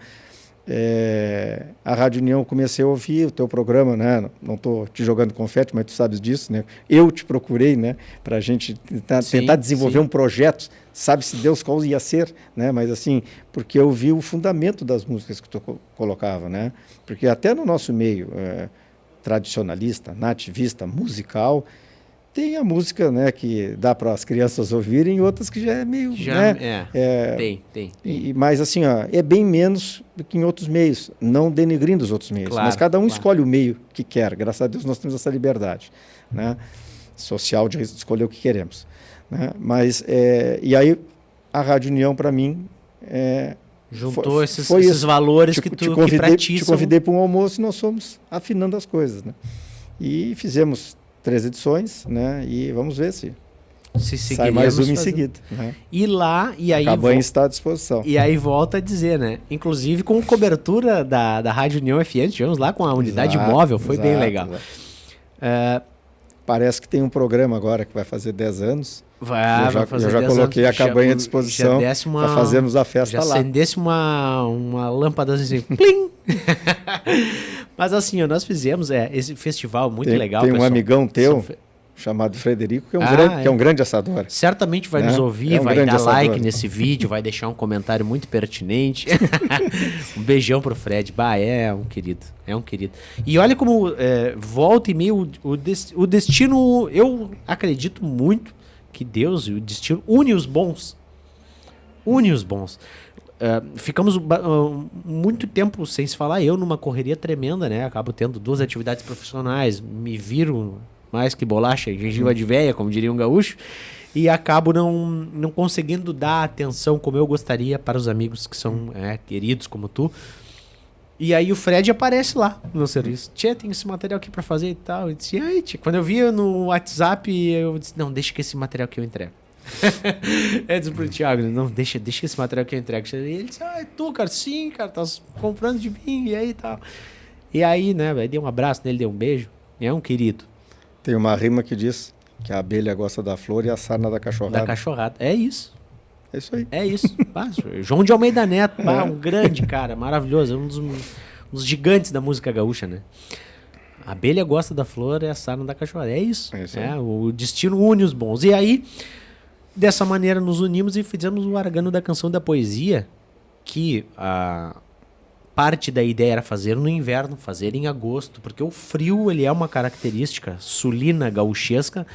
[SPEAKER 3] A Rádio União, eu comecei a ouvir o teu programa, né? Não estou te jogando confete, mas tu sabes disso, né? Eu te procurei, né? Para a gente tentar desenvolver um projeto, sabe-se Deus qual ia ser, né? Mas assim, porque eu vi o fundamento das músicas que tu colocava, né? Porque até no nosso meio tradicionalista, nativista, musical, tem a música, né, que dá para as crianças ouvirem e outras que já é meio... Tem. Mas assim, é bem menos do que em outros meios, não denegrindo os outros meios. Claro, mas cada um escolhe o meio que quer. Graças a Deus nós temos essa liberdade, né, social de escolher o que queremos, né? Mas, e aí a Rádio União, para mim...
[SPEAKER 2] juntou esses valores que praticam.
[SPEAKER 3] Te convidei para um almoço e nós fomos afinando as coisas, né? E fizemos 3 edições, né? E vamos ver se
[SPEAKER 2] se
[SPEAKER 3] sai mais uma em
[SPEAKER 2] fazendo.
[SPEAKER 3] seguida. Né?
[SPEAKER 2] E lá, e aí...
[SPEAKER 3] A cabanha está à disposição.
[SPEAKER 2] E aí volta a dizer, né? Inclusive com cobertura da Rádio União FM, tivemos lá com a unidade móvel, foi bem legal.
[SPEAKER 3] Parece que tem um programa agora que vai fazer 10 anos.
[SPEAKER 2] Eu
[SPEAKER 3] já coloquei a cabanha à disposição para fazermos a festa lá.
[SPEAKER 2] Já acendesse uma lâmpada assim, plim! Mas assim, nós fizemos esse festival muito legal.
[SPEAKER 3] Tem um
[SPEAKER 2] pessoal.
[SPEAKER 3] amigão teu chamado Frederico, que é um grande assador.
[SPEAKER 2] Certamente vai nos ouvir, vai dar
[SPEAKER 3] assador.
[SPEAKER 2] like nesse vídeo, vai deixar um comentário muito pertinente. Um beijão pro Fred. É um querido. E olha como volta e meio o destino, eu acredito muito que Deus e o destino une os bons. Ficamos muito tempo sem se falar, eu numa correria tremenda, né? Acabo tendo 2 atividades profissionais, me viro mais que bolacha e gengiva de véia, como diria um gaúcho, e acabo não conseguindo dar atenção como eu gostaria para os amigos que são queridos como tu. E aí o Fred aparece lá no meu serviço. Tchê, tem esse material aqui para fazer e tal. Eu disse, aí, tchê. Quando eu via no WhatsApp, eu disse, não, deixa que esse material que eu entrego. Eu disse pro Thiago, não, deixa esse material que eu entrego. E ele disse, é tu, cara? Sim, cara, tá comprando de mim, e aí e tal. E aí, né, dei um abraço nele, dei um beijo. É um querido.
[SPEAKER 3] Tem uma rima que diz que a abelha gosta da flor e a sarna da cachorrada.
[SPEAKER 2] Da cachorrada, é isso.
[SPEAKER 3] É isso aí.
[SPEAKER 2] É isso. João de Almeida Neto, um grande cara, maravilhoso, um dos gigantes da música gaúcha, né? A abelha gosta da flor e a sarna da cachorrada. É isso.
[SPEAKER 3] É isso aí.
[SPEAKER 2] O destino une os bons. E aí, dessa maneira, nos unimos e fizemos o Aragano da Canção e da Poesia, que a parte da ideia era fazer no inverno, fazer em agosto, porque o frio ele é uma característica sulina, gauchesca.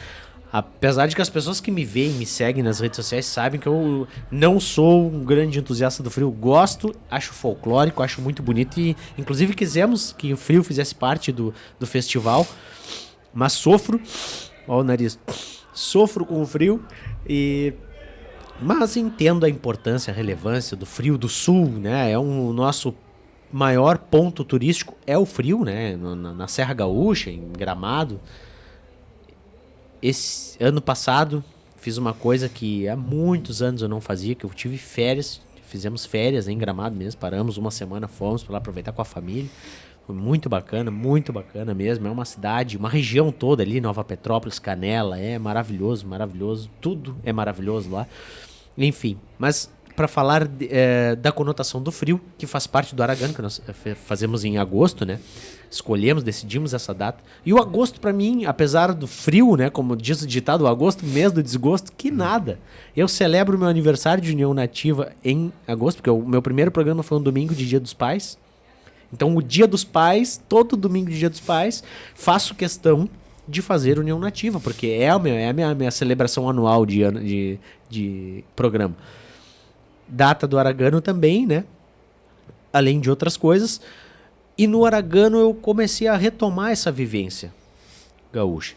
[SPEAKER 2] Apesar de que as pessoas que me veem, me seguem nas redes sociais, sabem que eu não sou um grande entusiasta do frio. Gosto, acho folclórico, acho muito bonito e inclusive quisemos que o frio fizesse parte do festival, mas sofro, ó o nariz, sofro com o frio, mas entendo a importância, a relevância do frio do sul, né? O nosso maior ponto turístico é o frio, né? Na Serra Gaúcha, em Gramado. Esse ano passado fiz uma coisa que há muitos anos eu não fazia, que eu tive férias, fizemos férias em Gramado mesmo, paramos uma semana, fomos para lá aproveitar com a família, foi muito bacana mesmo, é uma cidade, uma região toda ali, Nova Petrópolis, Canela, é maravilhoso, tudo é maravilhoso lá, enfim, mas para falar da conotação do frio, que faz parte do Aragano, que nós fazemos em agosto, né? Decidimos essa data. E o agosto, para mim, apesar do frio, né? Como diz o ditado, o agosto, mês do desgosto, que nada. Eu celebro meu aniversário de União Nativa em agosto, porque o meu primeiro programa foi um domingo de Dia dos Pais. Então, o Dia dos Pais, todo domingo de Dia dos Pais, faço questão de fazer União Nativa, porque é a minha celebração anual de programa. Data do Aragano também, né? Além de outras coisas. E no Aragano eu comecei a retomar essa vivência gaúcha.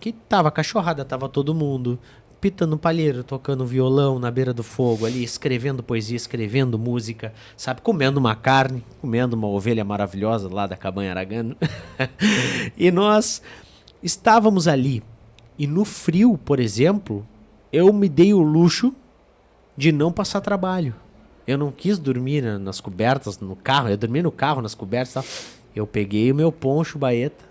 [SPEAKER 2] Que tava cachorrada, tava todo mundo pitando palheiro, tocando violão na beira do fogo ali, escrevendo poesia, escrevendo música, sabe? Comendo uma carne, comendo uma ovelha maravilhosa lá da cabanha Aragano. E nós estávamos ali. E no frio, por exemplo, eu me dei o luxo de não passar trabalho. Eu não quis dormir nas cobertas, no carro. Eu dormi no carro, nas cobertas e tal. Eu peguei o meu poncho baeta,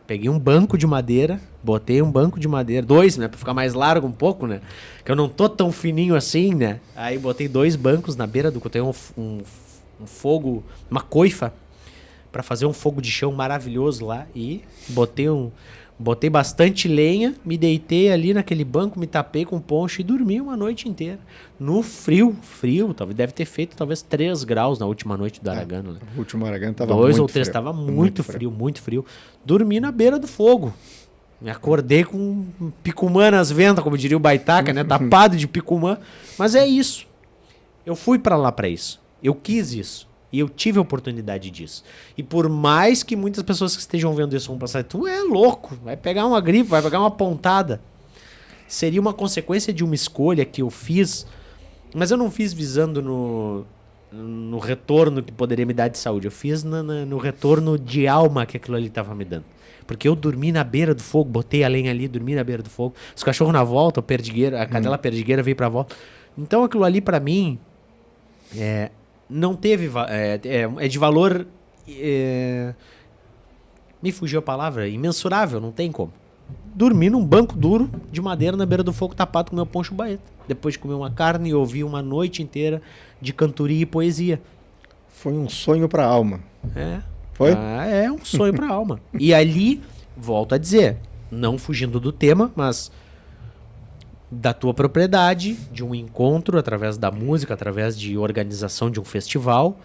[SPEAKER 2] peguei um banco de madeira, botei um banco de madeira, 2, né, pra ficar mais largo um pouco, né, que eu não tô tão fininho assim, né. Aí botei 2 bancos na beira do... Tem um fogo, uma coifa, pra fazer um fogo de chão maravilhoso lá. E botei bastante lenha, me deitei ali naquele banco, me tapei com poncho e dormi uma noite inteira. No frio, talvez deve ter feito talvez 3 graus na última noite do Aragano. Né?
[SPEAKER 3] O último Aragano estava
[SPEAKER 2] 2 ou 3, estava muito frio. Dormi na beira do fogo. Me acordei com picumã nas ventas, como diria o Baitaca, né? Tapado de picumã. Mas é isso. Eu fui para lá para isso. Eu quis isso. E eu tive a oportunidade disso. E por mais que muitas pessoas que estejam vendo isso vão pensar, tu é louco, vai pegar uma gripe, vai pegar uma pontada. Seria uma consequência de uma escolha que eu fiz, mas eu não fiz visando no retorno que poderia me dar de saúde. Eu fiz no retorno de alma que aquilo ali estava me dando. Porque eu dormi na beira do fogo, botei a lenha ali, dormi na beira do fogo. Os cachorros na volta, a cadela perdigueira veio pra volta. Então aquilo ali pra mim não teve... É de valor... me fugiu a palavra, imensurável, não tem como. Dormi num banco duro de madeira na beira do fogo, tapado com meu poncho baeta. Depois de comer uma carne e ouvir uma noite inteira de cantoria e poesia.
[SPEAKER 3] Foi um sonho para a alma. Foi?
[SPEAKER 2] É um sonho para a alma. E ali, volto a dizer, não fugindo do tema, mas da tua propriedade, de um encontro através da música, através de organização de um festival,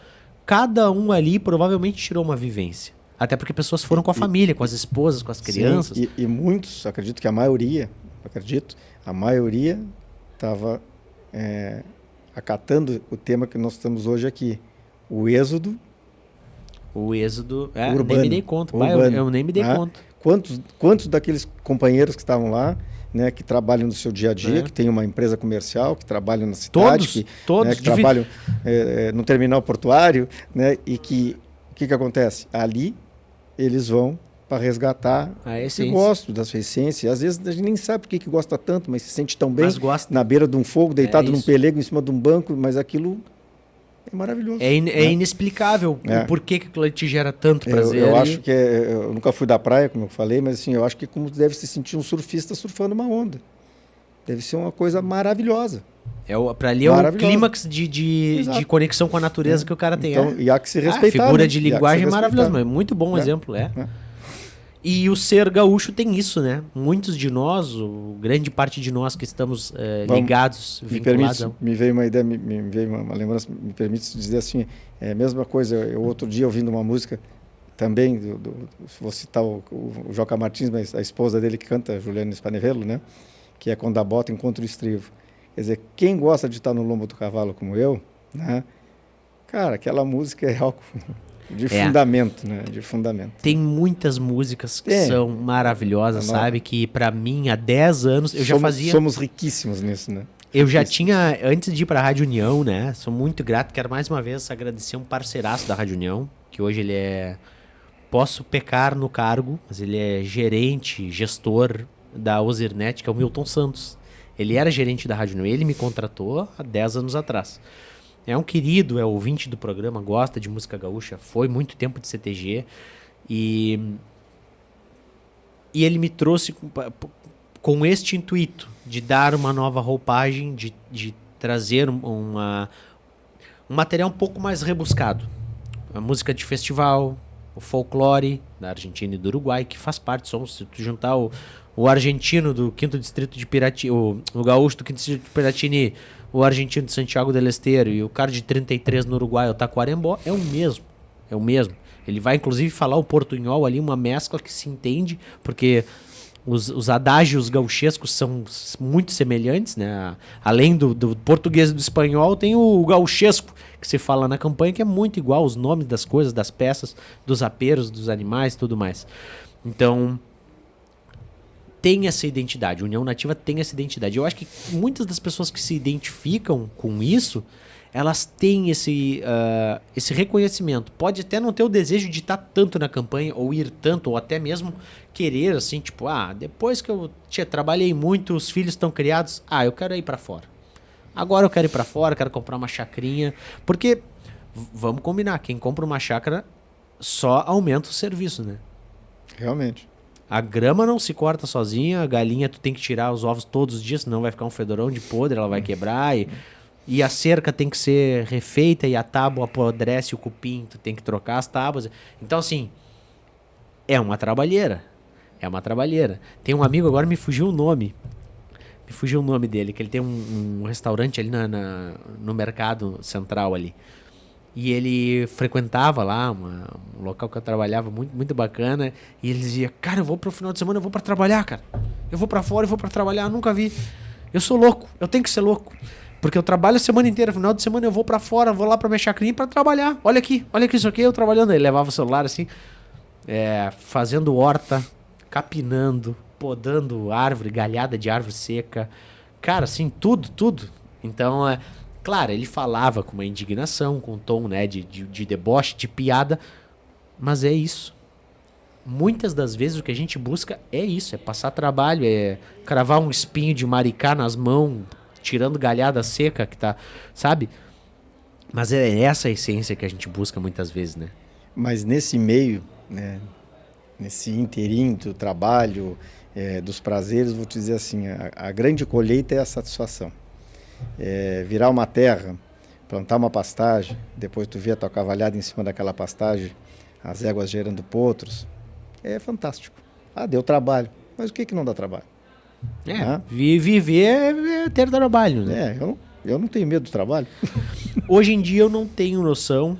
[SPEAKER 2] cada um ali provavelmente tirou uma vivência. Até porque pessoas foram com a família, com as esposas, com as crianças.
[SPEAKER 3] Sim, e muitos, acredito que a maioria estava acatando o tema que nós estamos hoje aqui. O êxodo.
[SPEAKER 2] O êxodo,
[SPEAKER 3] urbano,
[SPEAKER 2] nem me dei conta. Eu nem me dei conta.
[SPEAKER 3] Quantos daqueles companheiros que estavam lá, né, que trabalham no seu dia a dia, que tem uma empresa comercial, que trabalham na cidade,
[SPEAKER 2] todos
[SPEAKER 3] que trabalham no terminal portuário, né, e que o que acontece? Ali eles vão para resgatar esse gosto da sua essência. Às vezes a gente nem sabe por que gosta tanto, mas se sente tão bem na beira de um fogo, deitado num pelego em cima de um banco, mas aquilo é maravilhoso.
[SPEAKER 2] É inexplicável o porquê que aquilo te gera tanto prazer.
[SPEAKER 3] Eu acho que eu nunca fui da praia, como eu falei, mas assim, eu acho que como deve se sentir um surfista surfando uma onda. Deve ser uma coisa maravilhosa.
[SPEAKER 2] Para ali é o clímax de conexão com a natureza que o cara tem.
[SPEAKER 3] Então, e há que se respeitar.
[SPEAKER 2] Figura de linguagem maravilhosa, mas muito bom exemplo, E o ser gaúcho tem isso, né? Muitos de nós, grande parte de nós que estamos ligados, vinculados...
[SPEAKER 3] Me veio uma ideia, me veio uma lembrança, me permite dizer assim, a mesma coisa, outro dia ouvindo uma música também, vou citar o Joca Martins, mas a esposa dele que canta, Juliana Spanevelo, né? Que é Quando a Bota Encontra o Estribo. Quer dizer, quem gosta de estar no lombo do cavalo como eu, né? Cara, aquela música é algo de fundamento, né? De fundamento.
[SPEAKER 2] Tem muitas músicas que são maravilhosas, sabe? Que para mim, há 10 anos, eu já fazia...
[SPEAKER 3] Somos riquíssimos nisso, né?
[SPEAKER 2] Eu já tinha, antes de ir para a Rádio União, né? Sou muito grato, quero mais uma vez agradecer um parceiraço da Rádio União, que hoje ele é... Posso pecar no cargo, mas ele é gerente, gestor da Ozirnet, que é o Milton Santos. Ele era gerente da Rádio União, ele me contratou há 10 anos atrás. É um querido, é ouvinte do programa, gosta de música gaúcha, foi muito tempo de CTG e ele me trouxe com este intuito de dar uma nova roupagem, de trazer um material um pouco mais rebuscado. A música de festival, o folclore da Argentina e do Uruguai, que faz parte, se tu juntar o argentino do 5º Distrito de Piratini, o gaúcho do 5º Distrito de Piratini, o argentino de Santiago del Estero e o cara de 33 no Uruguai, o Taquarembó, é o mesmo. Ele vai, inclusive, falar o portunhol ali, uma mescla que se entende, porque os adágios gauchescos são muito semelhantes, né? Além do português e do espanhol, tem o gauchesco, que se fala na campanha, que é muito igual, os nomes das coisas, das peças, dos aperos, dos animais e tudo mais. Então... tem essa identidade, a União Nativa tem essa identidade. Eu acho que muitas das pessoas que se identificam com isso, elas têm esse reconhecimento. Pode até não ter o desejo de estar tanto na campanha, ou ir tanto, ou até mesmo querer, assim, tipo, depois que eu trabalhei muito, os filhos estão criados, eu quero ir para fora. Agora eu quero ir para fora, quero comprar uma chacrinha. Porque, vamos combinar, quem compra uma chácara só aumenta o serviço, né?
[SPEAKER 3] Realmente.
[SPEAKER 2] A grama não se corta sozinha, a galinha tu tem que tirar os ovos todos os dias, senão vai ficar um fedorão de podre, ela vai quebrar. E a cerca tem que ser refeita e a tábua apodrece o cupim, tu tem que trocar as tábuas. Então, assim, é uma trabalheira. Tem um amigo, agora me fugiu o nome. Dele, que ele tem um restaurante ali no mercado central ali. E ele frequentava lá um local que eu trabalhava muito, muito bacana. E ele dizia, cara, eu vou pro final de semana, eu vou pra trabalhar, cara. Eu vou pra fora, eu vou pra trabalhar, eu nunca vi. Eu sou louco, eu tenho que ser louco. Porque eu trabalho a semana inteira, final de semana eu vou pra fora, vou lá pra minha chacrinha pra trabalhar. Olha aqui isso aqui, eu trabalhando. Ele levava o celular assim, fazendo horta, capinando, podando árvore, galhada de árvore seca. Cara, assim, tudo. Então, claro, ele falava com uma indignação, com um tom, né, de deboche, de piada, mas é isso. muitas das vezes o que a gente busca é isso, é passar trabalho, é cravar um espinho de maricá nas mãos, tirando galhada seca que tá, sabe? Mas é essa a essência que a gente busca muitas vezes, né?
[SPEAKER 3] Mas nesse meio, né, nesse inteirinho do trabalho, dos prazeres, vou te dizer assim, a grande colheita é a satisfação. Virar uma terra, plantar uma pastagem, depois tu ver a tua cavalhada em cima daquela pastagem, as éguas gerando potros, é fantástico. Ah, deu trabalho. Mas o que não dá trabalho?
[SPEAKER 2] Viver é ter trabalho, né?
[SPEAKER 3] Eu não tenho medo do trabalho.
[SPEAKER 2] Hoje em dia eu não tenho noção.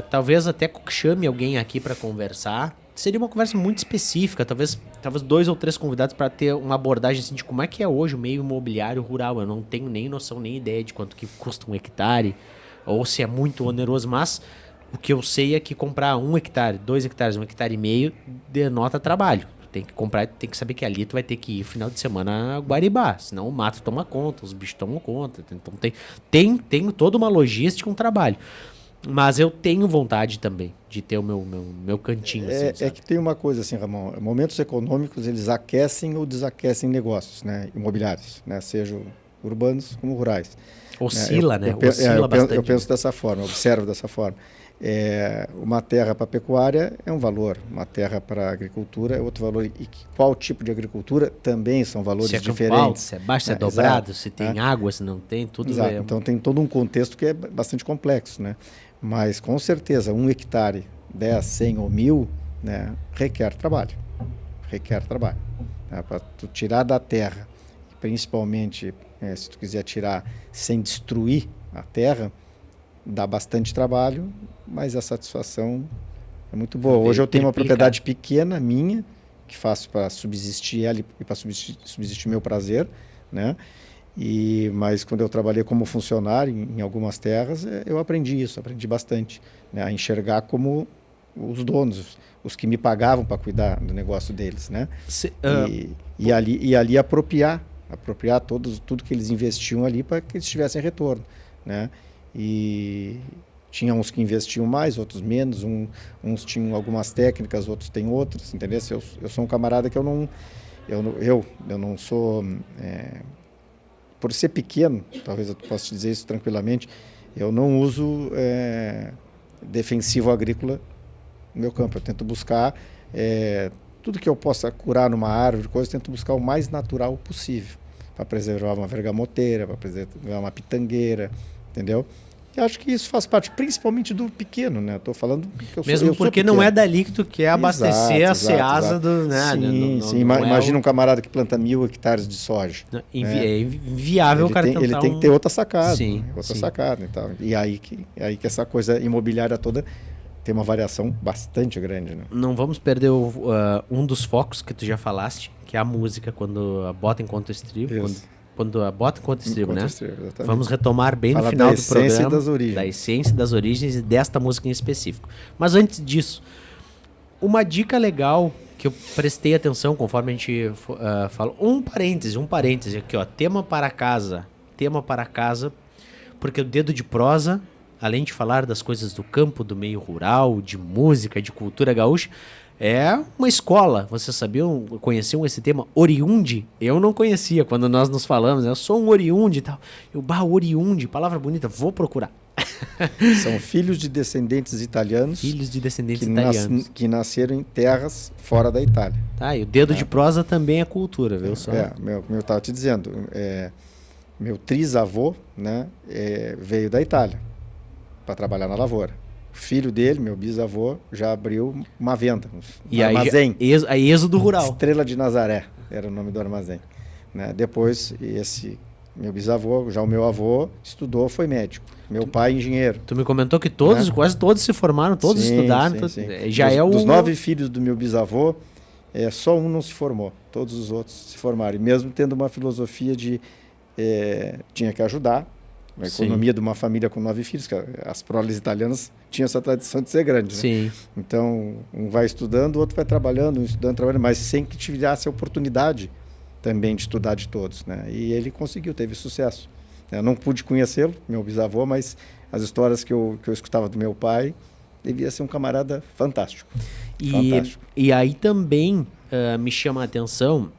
[SPEAKER 2] Talvez até chame alguém aqui para conversar. Seria uma conversa muito específica, talvez 2 ou 3 convidados para ter uma abordagem assim, de como é que é hoje o meio imobiliário rural. Eu não tenho nem noção, nem ideia de quanto que custa um hectare, ou se é muito oneroso, mas o que eu sei é que comprar 1 hectare, 2 hectares, 1,5 hectares denota trabalho. Tem que comprar, tem que saber que ali tu vai ter que ir final de semana a guaribá, senão o mato toma conta, os bichos tomam conta. Então tem toda uma logística, um trabalho. Mas eu tenho vontade também de ter o meu cantinho. Assim,
[SPEAKER 3] que tem uma coisa assim, Ramon, momentos econômicos eles aquecem ou desaquecem negócios, né, imobiliários, né, sejam urbanos como rurais.
[SPEAKER 2] Oscila, né? Oscila bastante.
[SPEAKER 3] Eu penso dessa forma, observo dessa forma. Uma terra para pecuária é um valor, uma terra para agricultura é outro valor. E qual tipo de agricultura também são valores diferentes.
[SPEAKER 2] Alto, se é baixo, se é dobrado, se tem água, se não tem, tudo.
[SPEAKER 3] Então tem todo um contexto que é bastante complexo, né? Mas com certeza 1 hectare, 10, 100 ou 1000, né, requer trabalho. Requer trabalho. Para tu tirar da terra, principalmente se tu quiser tirar sem destruir a terra, dá bastante trabalho, mas a satisfação é muito boa. Hoje eu tenho uma propriedade pequena minha, que faço para subsistir ela e para subsistir meu prazer, né? Mas quando eu trabalhei como funcionário em algumas terras, eu aprendi bastante, né? A enxergar como os donos, os que me pagavam para cuidar do negócio deles, né? E ali apropriar tudo que eles investiam ali para que eles tivessem retorno, né? E tinha uns que investiam mais, outros menos, uns tinham algumas técnicas, outros têm outras, entendeu? Eu sou um camarada que eu não sou... por ser pequeno, talvez eu possa te dizer isso tranquilamente, eu não uso defensivo agrícola no meu campo. Eu tento buscar tudo que eu possa curar numa árvore, eu tento buscar o mais natural possível, para preservar uma vergamoteira, para preservar uma pitangueira, entendeu? Eu acho que isso faz parte, principalmente do pequeno, né? Estou falando que eu sou
[SPEAKER 2] mesmo porque não é dali que tu quer abastecer a ceasa do... Né?
[SPEAKER 3] Sim. Imagina um camarada que planta 1000 hectares de soja.
[SPEAKER 2] É inviável o cara tentar
[SPEAKER 3] ele tem que ter outra sacada.
[SPEAKER 2] Sim.
[SPEAKER 3] Sacada e tal. E aí que essa coisa imobiliária toda tem uma variação bastante grande, né?
[SPEAKER 2] Não vamos perder um dos focos que tu já falaste, que é a música, quando a bota encontra o estribo. Quando a bota encontra o estribo, né? Vamos retomar bem no final do programa da essência das origens e desta música em específico. Mas antes disso, uma dica legal que eu prestei atenção conforme a gente falou, um parêntese aqui, ó, tema para casa, porque o Dedo de Prosa, além de falar das coisas do campo, do meio rural, de música, de cultura gaúcha, é uma escola. Vocês conheciam esse tema oriunde? Eu não conhecia quando nós nos falamos. Eu sou um oriunde e tal. Oriunde, palavra bonita, vou procurar.
[SPEAKER 3] São filhos de descendentes italianos. Que nasceram em terras fora da Itália.
[SPEAKER 2] E o Dedo de Prosa também é cultura, viu?
[SPEAKER 3] Eu estava te dizendo, meu trisavô, né, veio da Itália para trabalhar na lavoura. O filho dele, meu bisavô, já abriu uma venda, um armazém.
[SPEAKER 2] A êxodo rural.
[SPEAKER 3] Estrela de Nazaré era o nome do armazém. Né? Depois, esse meu bisavô, já o meu avô, estudou, foi médico. Meu pai, engenheiro.
[SPEAKER 2] Tu me comentou que quase todos se formaram, todos estudaram. Sim.
[SPEAKER 3] Dos 9 filhos do meu bisavô, só um não se formou. Todos os outros se formaram. E mesmo tendo uma filosofia de tinha que ajudar. A economia de uma família com 9 filhos, que as proles italianas tinham essa tradição de ser grande. Né?
[SPEAKER 2] Sim.
[SPEAKER 3] Então, um vai estudando, o outro vai trabalhando, um estudando, trabalhando, mas sem que tivesse a oportunidade também de estudar de todos. Né? E ele conseguiu, teve sucesso. Eu não pude conhecê-lo, meu bisavô, mas as histórias que eu escutava do meu pai devia ser um camarada fantástico.
[SPEAKER 2] E aí também me chama a atenção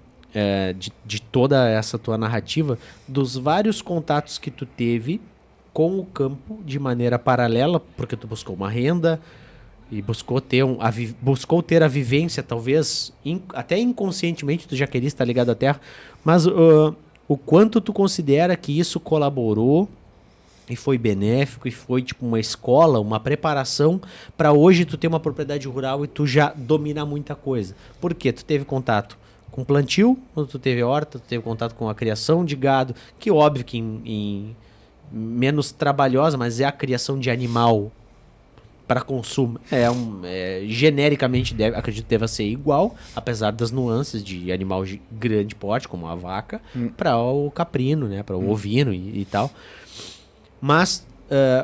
[SPEAKER 2] de toda essa tua narrativa, dos vários contatos que tu teve com o campo de maneira paralela, porque tu buscou uma renda e buscou ter a vivência, talvez, até inconscientemente tu já queria estar ligado à terra, mas o quanto tu considera que isso colaborou e foi benéfico e foi tipo uma escola, uma preparação para hoje tu ter uma propriedade rural e tu já dominar muita coisa. Por quê? Tu teve contato com plantio, quando tu teve horta, tu teve contato com a criação de gado, que óbvio que menos trabalhosa, mas é a criação de animal para consumo. Genericamente, acredito que deva ser igual, apesar das nuances de animal de grande porte, como a vaca, para o caprino, né, para o ovino e tal. Mas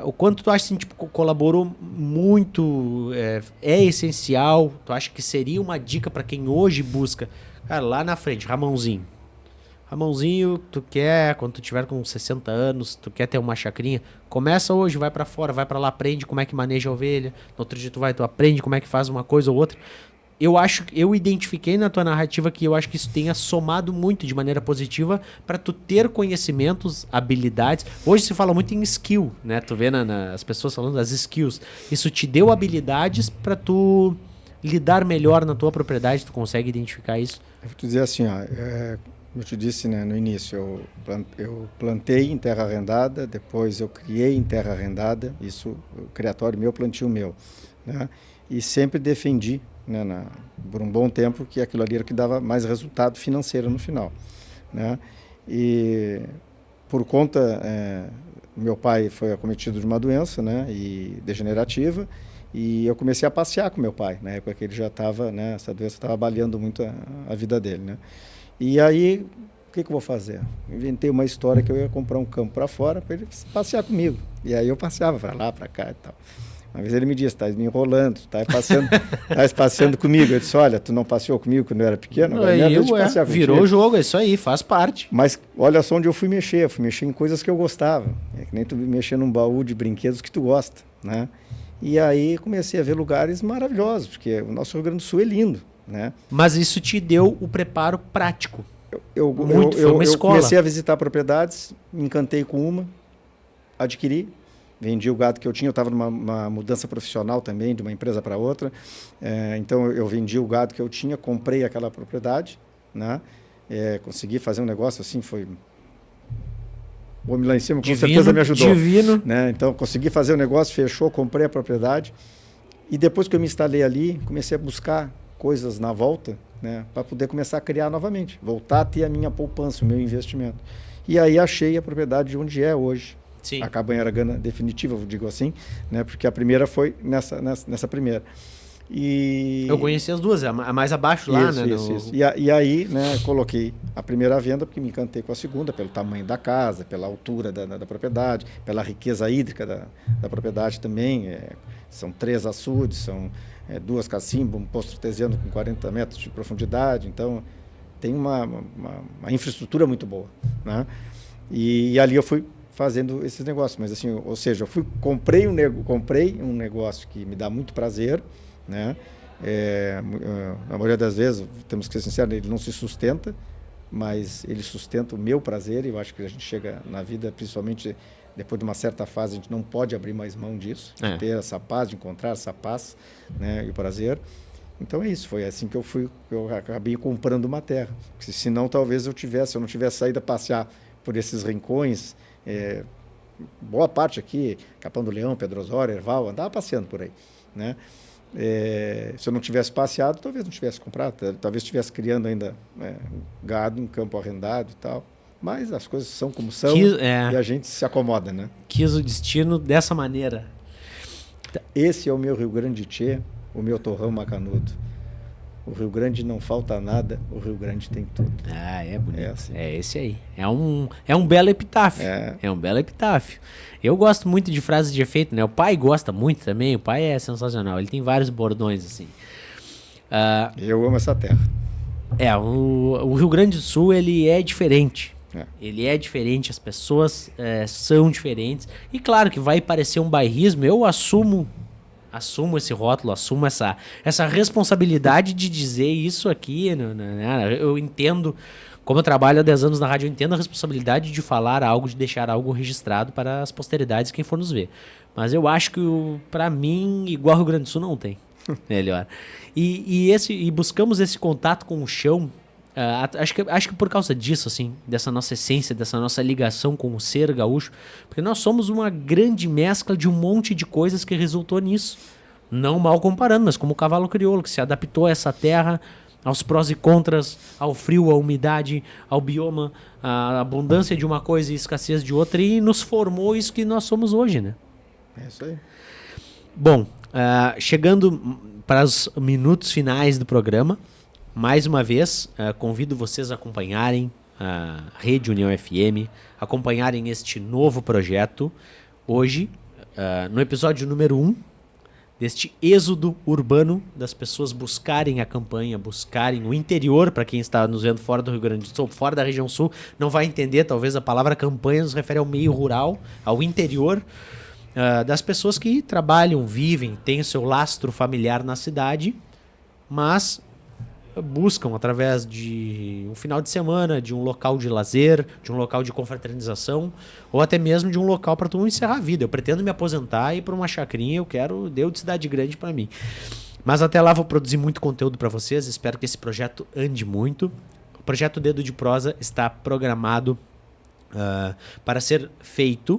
[SPEAKER 2] o quanto tu acha assim, tipo, colaborou muito, é essencial, tu acha que seria uma dica para quem hoje busca, cara, lá na frente, Ramãozinho, tu quer, quando tu tiver com 60 anos, tu quer ter uma chacrinha, começa hoje, vai pra fora, vai pra lá, aprende como é que maneja a ovelha, no outro dia tu aprende como é que faz uma coisa ou outra. Eu identifiquei na tua narrativa que eu acho que isso tenha somado muito de maneira positiva para tu ter conhecimentos, habilidades. Hoje se fala muito em skill, né? Tu vê as pessoas falando das skills. Isso te deu habilidades para tu lidar melhor na tua propriedade, tu consegue identificar isso?
[SPEAKER 3] Eu vou te dizer assim, eu te disse, né, no início, eu plantei em terra arrendada, depois eu criei em terra arrendada, isso, o criatório meu, plantio meu, né? E sempre defendi, né, por um bom tempo, que aquilo ali era o que dava mais resultado financeiro no final, né? E por conta, meu pai foi acometido de uma doença, né, e degenerativa, e eu comecei a passear com meu pai, na época que ele já estava, né, essa doença estava abaliando muito a vida dele, né? E aí, o que eu vou fazer? Inventei uma história que eu ia comprar um campo para fora para ele passear comigo. E aí eu passeava para lá, para cá e tal. Uma vez ele me disse, estás me enrolando, estás passeando comigo. Eu disse, olha, tu não passeou comigo quando eu era pequeno?
[SPEAKER 2] Virou o jogo, é isso aí, faz parte.
[SPEAKER 3] Mas olha só onde eu fui mexer em coisas que eu gostava. É que nem tu mexer num baú de brinquedos que tu gosta, né? E aí comecei a ver lugares maravilhosos, porque o nosso Rio Grande do Sul é lindo, né?
[SPEAKER 2] Mas isso te deu o preparo prático.
[SPEAKER 3] Eu comecei a visitar propriedades, me encantei com uma, adquiri, vendi o gado que eu tinha, eu estava numa mudança profissional também, de uma empresa para outra, então eu vendi o gado que eu tinha, comprei aquela propriedade, né? Consegui fazer um negócio assim, foi... O homem lá em cima com certeza me ajudou.
[SPEAKER 2] Divino.
[SPEAKER 3] Né? Então consegui fazer o negócio, fechou, comprei a propriedade, e depois que eu me instalei ali, comecei a buscar coisas na volta, né, para poder começar a criar novamente, voltar a ter a minha poupança, o meu investimento. E aí achei a propriedade de onde é hoje. Sim. A Cabanha Aragana definitiva, eu digo assim, né, porque a primeira foi nessa primeira. E...
[SPEAKER 2] Eu conheci as duas, a mais abaixo lá,
[SPEAKER 3] isso,
[SPEAKER 2] né?
[SPEAKER 3] Isso. E aí, né, coloquei a primeira venda porque me encantei com a segunda, pelo tamanho da casa, pela altura da propriedade, pela riqueza hídrica da propriedade também. São 3 açudes, são 2 cacimbas, um poço artesiano com 40 metros de profundidade, então tem uma infraestrutura muito boa, né? E ali eu fui fazendo esses negócios, mas assim, ou seja, eu comprei um negócio que me dá muito prazer, né? Na maioria das vezes, temos que ser sinceros, ele não se sustenta, mas ele sustenta o meu prazer, e eu acho que a gente chega na vida, principalmente depois de uma certa fase, a gente não pode abrir mais mão disso, de ter essa paz, de encontrar essa paz, né, e o prazer. Então é isso, foi assim que eu acabei comprando uma terra. Porque senão talvez eu não tivesse saído a passear por esses rincões, boa parte aqui, Capão do Leão, Pedro Osório, Erval, andava passeando por aí, né? Se eu não tivesse passeado, talvez não tivesse comprado, talvez estivesse criando ainda gado em campo arrendado e tal. Mas as coisas são como são e a gente se acomoda, né?
[SPEAKER 2] Quis o destino dessa maneira.
[SPEAKER 3] Esse é o meu Rio Grande Tchê, o meu torrão macanudo. O Rio Grande não falta nada, o Rio Grande tem tudo.
[SPEAKER 2] Ah, é bonito. Assim. É esse aí. É um belo epitáfio. É um belo epitáfio. Eu gosto muito de frases de efeito, né? O pai gosta muito também, o pai é sensacional. Ele tem vários bordões, assim.
[SPEAKER 3] Eu amo essa terra.
[SPEAKER 2] O Rio Grande do Sul, ele é diferente. Ele é diferente, as pessoas são diferentes. E claro que vai parecer um bairrismo, eu assumo Assumo esse rótulo, assumo essa responsabilidade de dizer isso aqui. Né? Eu entendo, como eu trabalho há 10 anos na rádio, eu entendo a responsabilidade de falar algo, de deixar algo registrado para as posteridades, quem for nos ver. Mas eu acho que, para mim, igual Rio Grande do Sul, não tem melhor. E buscamos esse contato com o chão. Acho que por causa disso, assim, dessa nossa essência, dessa nossa ligação com o ser gaúcho, porque nós somos uma grande mescla de um monte de coisas que resultou nisso. Não mal comparando, mas como o cavalo crioulo, que se adaptou a essa terra, aos prós e contras, ao frio, à umidade, ao bioma, à abundância de uma coisa e escassez de outra, e nos formou isso que nós somos hoje, né?
[SPEAKER 3] É isso aí.
[SPEAKER 2] Bom, chegando para os minutos finais do programa, mais uma vez, convido vocês a acompanharem a Rede União FM, acompanharem este novo projeto. Hoje, no episódio número 1, deste êxodo urbano, das pessoas buscarem a campanha, buscarem o interior, para quem está nos vendo fora do Rio Grande do Sul, fora da região sul, não vai entender, talvez a palavra campanha nos refere ao meio rural, ao interior, das pessoas que trabalham, vivem, têm o seu lastro familiar na cidade, mas buscam através de um final de semana, de um local de lazer, de um local de confraternização, ou até mesmo de um local para tu encerrar a vida. Eu pretendo me aposentar e ir para uma chacrinha, deu de cidade grande para mim. Mas até lá vou produzir muito conteúdo para vocês, espero que esse projeto ande muito. O projeto Dedo de Prosa está programado para ser feito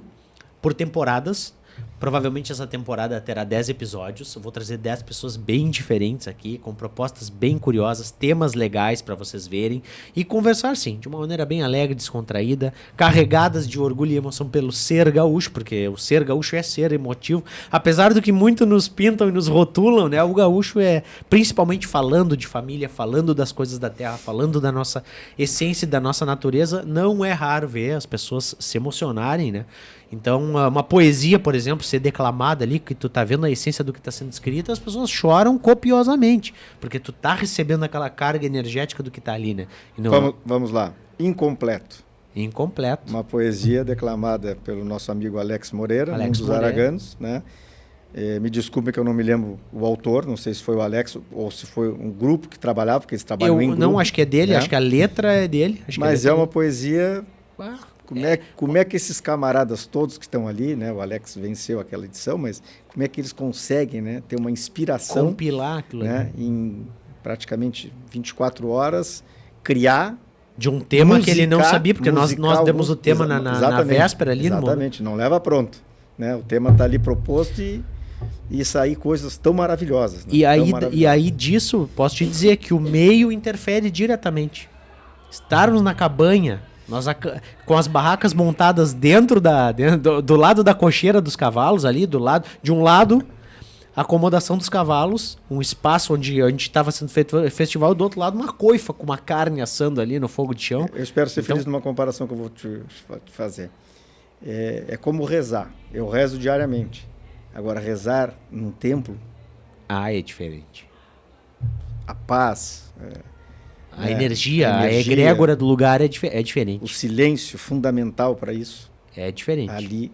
[SPEAKER 2] por temporadas. Provavelmente essa temporada terá 10 episódios. Eu vou trazer 10 pessoas bem diferentes aqui, com propostas bem curiosas, temas legais para vocês verem e conversar, sim, de uma maneira bem alegre, descontraída, carregadas de orgulho e emoção pelo ser gaúcho, porque o ser gaúcho é ser emotivo. Apesar do que muito nos pintam e nos rotulam, né? O gaúcho é principalmente falando de família, falando das coisas da terra, falando da nossa essência e da nossa natureza. Não é raro ver as pessoas se emocionarem, né? Então, uma poesia, por exemplo, ser declamada ali, que tu tá vendo a essência do que está sendo escrito, as pessoas choram copiosamente, porque tu tá recebendo aquela carga energética do que tá ali, né?
[SPEAKER 3] Vamos lá. Incompleto.
[SPEAKER 2] Incompleto.
[SPEAKER 3] Uma poesia declamada pelo nosso amigo Alex Moreira, um dos araganos, né? Me desculpe que eu não me lembro o autor, não sei se foi o Alex ou se foi um grupo que trabalhava, porque eles trabalham em grupo.
[SPEAKER 2] Não, acho que é dele, acho que a letra é dele.
[SPEAKER 3] Mas é uma poesia... Como é que esses camaradas todos que estão ali, né? O Alex venceu aquela edição, mas como é que eles conseguem, né, ter uma inspiração,
[SPEAKER 2] compilar aquilo,
[SPEAKER 3] né, em praticamente 24 horas, criar
[SPEAKER 2] de um tema que ele não sabia, porque nós demos o tema na véspera ali.
[SPEAKER 3] Exatamente, não leva pronto, né? O tema está ali proposto e sair coisas tão maravilhosas. Né?
[SPEAKER 2] E aí disso, posso te dizer que o meio interfere diretamente. Estarmos na cabanha, com as barracas montadas do lado da cocheira dos cavalos ali, de um lado, a acomodação dos cavalos, um espaço onde a gente estava sendo feito festival, do outro lado uma coifa com uma carne assando ali no fogo de chão.
[SPEAKER 3] Eu espero ser feliz numa comparação que eu vou te fazer. É como rezar. Eu rezo diariamente. Agora, rezar num templo...
[SPEAKER 2] é diferente.
[SPEAKER 3] A paz...
[SPEAKER 2] A energia, a egrégora do lugar é diferente.
[SPEAKER 3] O silêncio fundamental para isso.
[SPEAKER 2] É diferente.
[SPEAKER 3] Ali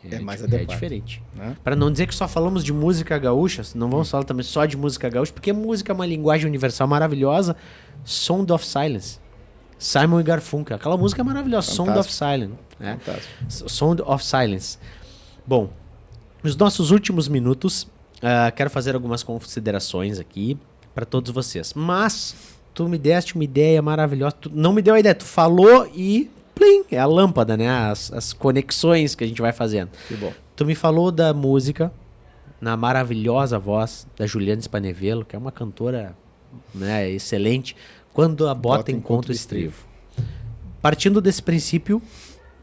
[SPEAKER 3] é mais adequado.
[SPEAKER 2] É diferente.
[SPEAKER 3] Né?
[SPEAKER 2] Para não dizer que só falamos de música gaúcha, não vamos falar também só de música gaúcha, porque música é uma linguagem universal maravilhosa. Sound of Silence. Simon e Garfunkel. Aquela música é maravilhosa.
[SPEAKER 3] Fantástico.
[SPEAKER 2] Sound of Silence. Né?
[SPEAKER 3] Fantástico.
[SPEAKER 2] Sound of Silence. Bom, nos nossos últimos minutos, quero fazer algumas considerações aqui para todos vocês. Mas... tu me deste uma ideia maravilhosa. Tu não me deu a ideia, tu falou e... plim, é a lâmpada, né? As conexões que a gente vai fazendo.
[SPEAKER 3] Que bom.
[SPEAKER 2] Tu me falou da música, na maravilhosa voz da Juliana Spanevello, que é uma cantora, né, excelente. Quando a bota encontra o estrivo. Partindo desse princípio,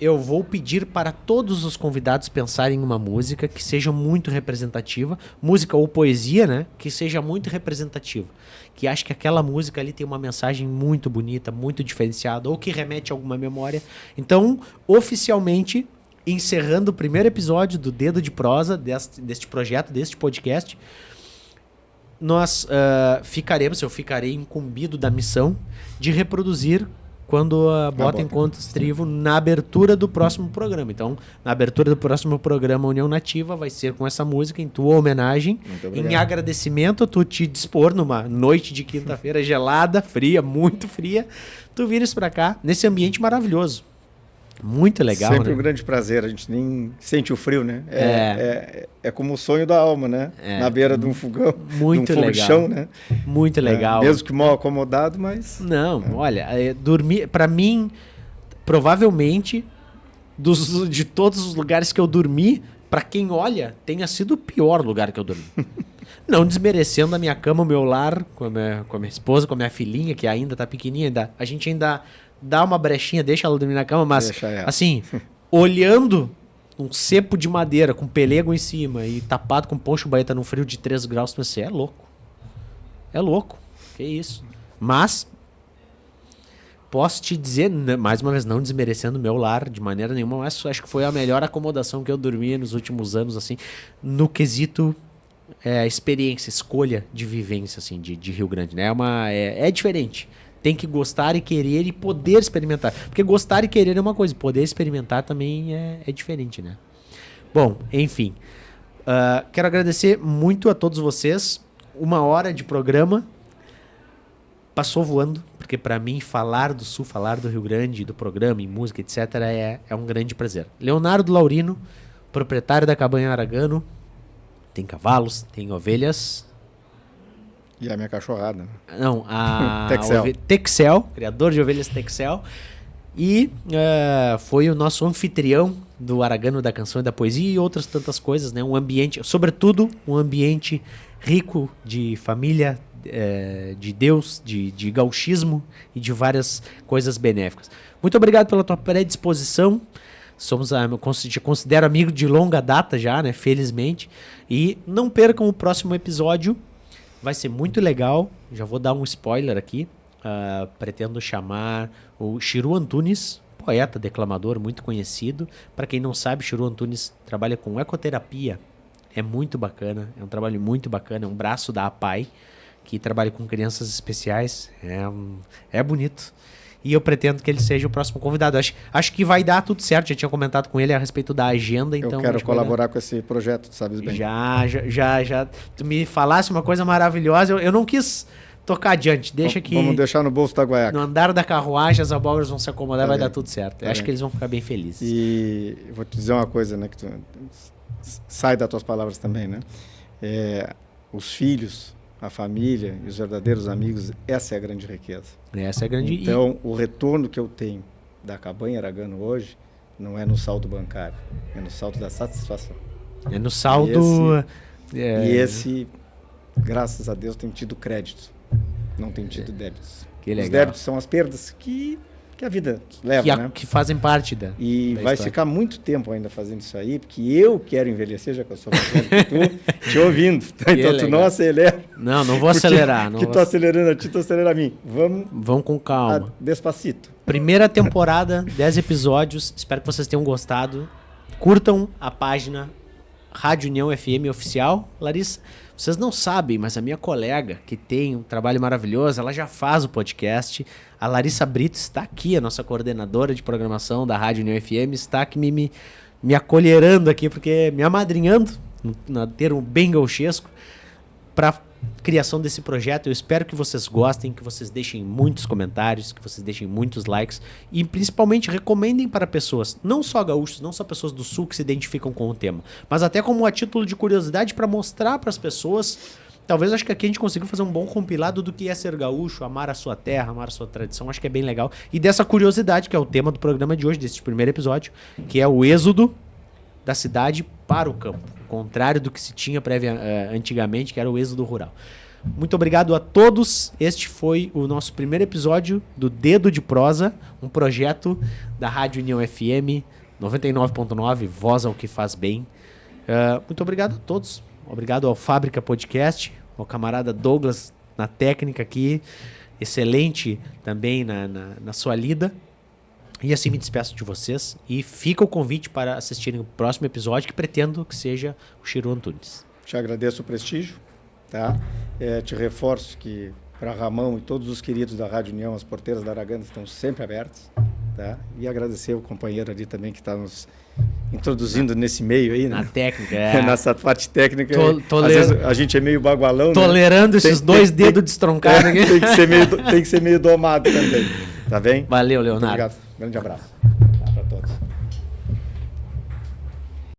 [SPEAKER 2] eu vou pedir para todos os convidados pensarem em uma música que seja muito representativa, música ou poesia, né? Que seja muito representativa. Que acho que aquela música ali tem uma mensagem muito bonita, muito diferenciada, ou que remete a alguma memória. Então, oficialmente, encerrando o primeiro episódio do Dedo de Prosa, deste projeto, deste podcast, eu ficarei incumbido da missão de reproduzir quando a Bota Encontra Estrivo na abertura do próximo programa. Então, na abertura do próximo programa União Nativa vai ser com essa música em tua homenagem, em agradecimento a tu te dispor numa noite de quinta-feira gelada, fria, muito fria, tu vires pra cá nesse ambiente maravilhoso. Muito legal,
[SPEAKER 3] Sempre
[SPEAKER 2] né?
[SPEAKER 3] um grande prazer, a gente nem sente o frio, né? É como o sonho da alma, né? Na beira de um fogão,
[SPEAKER 2] muito
[SPEAKER 3] de um fogo de
[SPEAKER 2] legal.
[SPEAKER 3] chão, né?
[SPEAKER 2] Muito legal.
[SPEAKER 3] Mesmo que mal acomodado, mas...
[SPEAKER 2] Não, olha, dormir, pra mim, provavelmente, de todos os lugares que eu dormi, pra quem olha, tenha sido o pior lugar que eu dormi. Não desmerecendo a minha cama, o meu lar, com a minha esposa, com a minha filhinha, que ainda tá pequenininha, a gente ainda dá uma brechinha, deixa ela dormir na cama, mas, assim, olhando um cepo de madeira com pelego em cima e tapado com poncho baeta num frio de 3 graus, você é louco. É louco. Que isso. Mas, posso te dizer, mais uma vez, não desmerecendo o meu lar de maneira nenhuma, mas acho que foi a melhor acomodação que eu dormi nos últimos anos, assim, no quesito experiência, escolha de vivência, assim, de Rio Grande, né? É diferente. Tem que gostar e querer e poder experimentar. Porque gostar e querer é uma coisa, poder experimentar também é diferente, né? Bom, enfim. Quero agradecer muito a todos vocês. 1 hora de programa. Passou voando, porque para mim falar do Sul, falar do Rio Grande, do programa, em música, etc. é um grande prazer. Leonardo Laurino, proprietário da Cabanha Aragano. Tem cavalos, tem ovelhas...
[SPEAKER 3] E a minha cachorrada.
[SPEAKER 2] Não, a
[SPEAKER 3] Texel.
[SPEAKER 2] Texel, criador de ovelhas Texel. E foi o nosso anfitrião do Aragano da Canção e da Poesia e outras tantas coisas, né? Um ambiente, sobretudo, um ambiente rico de família, de Deus, de gauchismo e de várias coisas benéficas. Muito obrigado pela tua predisposição. Te considero amigo de longa data já, né? Felizmente. E não percam o próximo episódio. Vai ser muito legal, já vou dar um spoiler aqui. Pretendo chamar o Chiru Antunes, poeta, declamador muito conhecido. Para quem não sabe, Chiru Antunes trabalha com ecoterapia. É muito bacana, é um trabalho muito bacana, é um braço da APAI, que trabalha com crianças especiais. É bonito. E eu pretendo que ele seja o próximo convidado. Acho que vai dar tudo certo. Já tinha comentado com ele a respeito da agenda. Então
[SPEAKER 3] eu quero colaborar com esse projeto, tu sabes bem.
[SPEAKER 2] Já. Tu me falasse uma coisa maravilhosa. Eu não quis tocar adiante.
[SPEAKER 3] Vamos deixar no bolso da guaiaca.
[SPEAKER 2] No andar da carruagem, as abóboras vão se acomodar, vai dar tudo certo.
[SPEAKER 3] Tá
[SPEAKER 2] acho
[SPEAKER 3] bem.
[SPEAKER 2] que eles vão ficar bem felizes.
[SPEAKER 3] E eu vou te dizer uma coisa, né? Que tu sai das tuas palavras também, né? Os filhos, a família e os verdadeiros amigos, essa é a grande riqueza.
[SPEAKER 2] Essa é a grande...
[SPEAKER 3] Então, o retorno que eu tenho da Cabanha Aragano hoje não é no saldo bancário, é no saldo da satisfação.
[SPEAKER 2] É no saldo...
[SPEAKER 3] E esse, graças a Deus, tem tido crédito, não tem tido débitos.
[SPEAKER 2] Que legal.
[SPEAKER 3] Os débitos são as perdas que a vida leva, né?
[SPEAKER 2] Que fazem parte da...
[SPEAKER 3] E
[SPEAKER 2] da
[SPEAKER 3] vai
[SPEAKER 2] história.
[SPEAKER 3] ficar muito tempo ainda fazendo isso aí, porque eu quero envelhecer, já que eu sou mais velho que tu, te ouvindo. Então
[SPEAKER 2] legal.
[SPEAKER 3] tu não acelera.
[SPEAKER 2] Não vou acelerar.
[SPEAKER 3] Que tu acelerando a ti, tu acelera a mim.
[SPEAKER 2] Vamos com calma.
[SPEAKER 3] Despacito.
[SPEAKER 2] Primeira temporada, 10 episódios. Espero que vocês tenham gostado. Curtam a página Rádio União FM Oficial. Larissa, vocês não sabem, mas a minha colega, que tem um trabalho maravilhoso, ela já faz o podcast. A Larissa Brito está aqui, a nossa coordenadora de programação da Rádio União FM, está aqui me acolherando aqui, porque me amadrinhando, no termo bem gauchesco, para criação desse projeto. Eu espero que vocês gostem, que vocês deixem muitos comentários, que vocês deixem muitos likes e principalmente recomendem para pessoas, não só gaúchos, não só pessoas do Sul que se identificam com o tema, mas até como a título de curiosidade para mostrar para as pessoas. Talvez acho que aqui a gente conseguiu fazer um bom compilado do que é ser gaúcho, amar a sua terra, amar a sua tradição. Acho que é bem legal. E dessa curiosidade, que é o tema do programa de hoje, desse primeiro episódio, que é o êxodo da cidade para o campo. O contrário do que se tinha antigamente, que era o êxodo rural. Muito obrigado a todos. Este foi o nosso primeiro episódio do Dedo de Prosa, um projeto da Rádio União FM 99.9, voz ao que faz bem. Muito obrigado a todos. Obrigado ao Fábrica Podcast, ao camarada Douglas na técnica aqui, excelente também na sua lida. E assim me despeço de vocês e fica o convite para assistirem o próximo episódio, que pretendo que seja o Chiru Antunes.
[SPEAKER 3] Te agradeço o prestígio, tá? Te reforço que para Ramon e todos os queridos da Rádio União, as porteiras da Aragana estão sempre abertas, tá? E agradecer o companheiro ali também que está nos introduzindo nesse meio aí, né?
[SPEAKER 2] Na técnica,
[SPEAKER 3] Nessa parte técnica.
[SPEAKER 2] Às
[SPEAKER 3] vezes a gente é meio bagualão,
[SPEAKER 2] tolerando, né? Esses dois dedos destroncados aqui.
[SPEAKER 3] Tem que ser meio domado também, tá bem?
[SPEAKER 2] Valeu, Leonardo.
[SPEAKER 3] Muito obrigado. Grande abraço.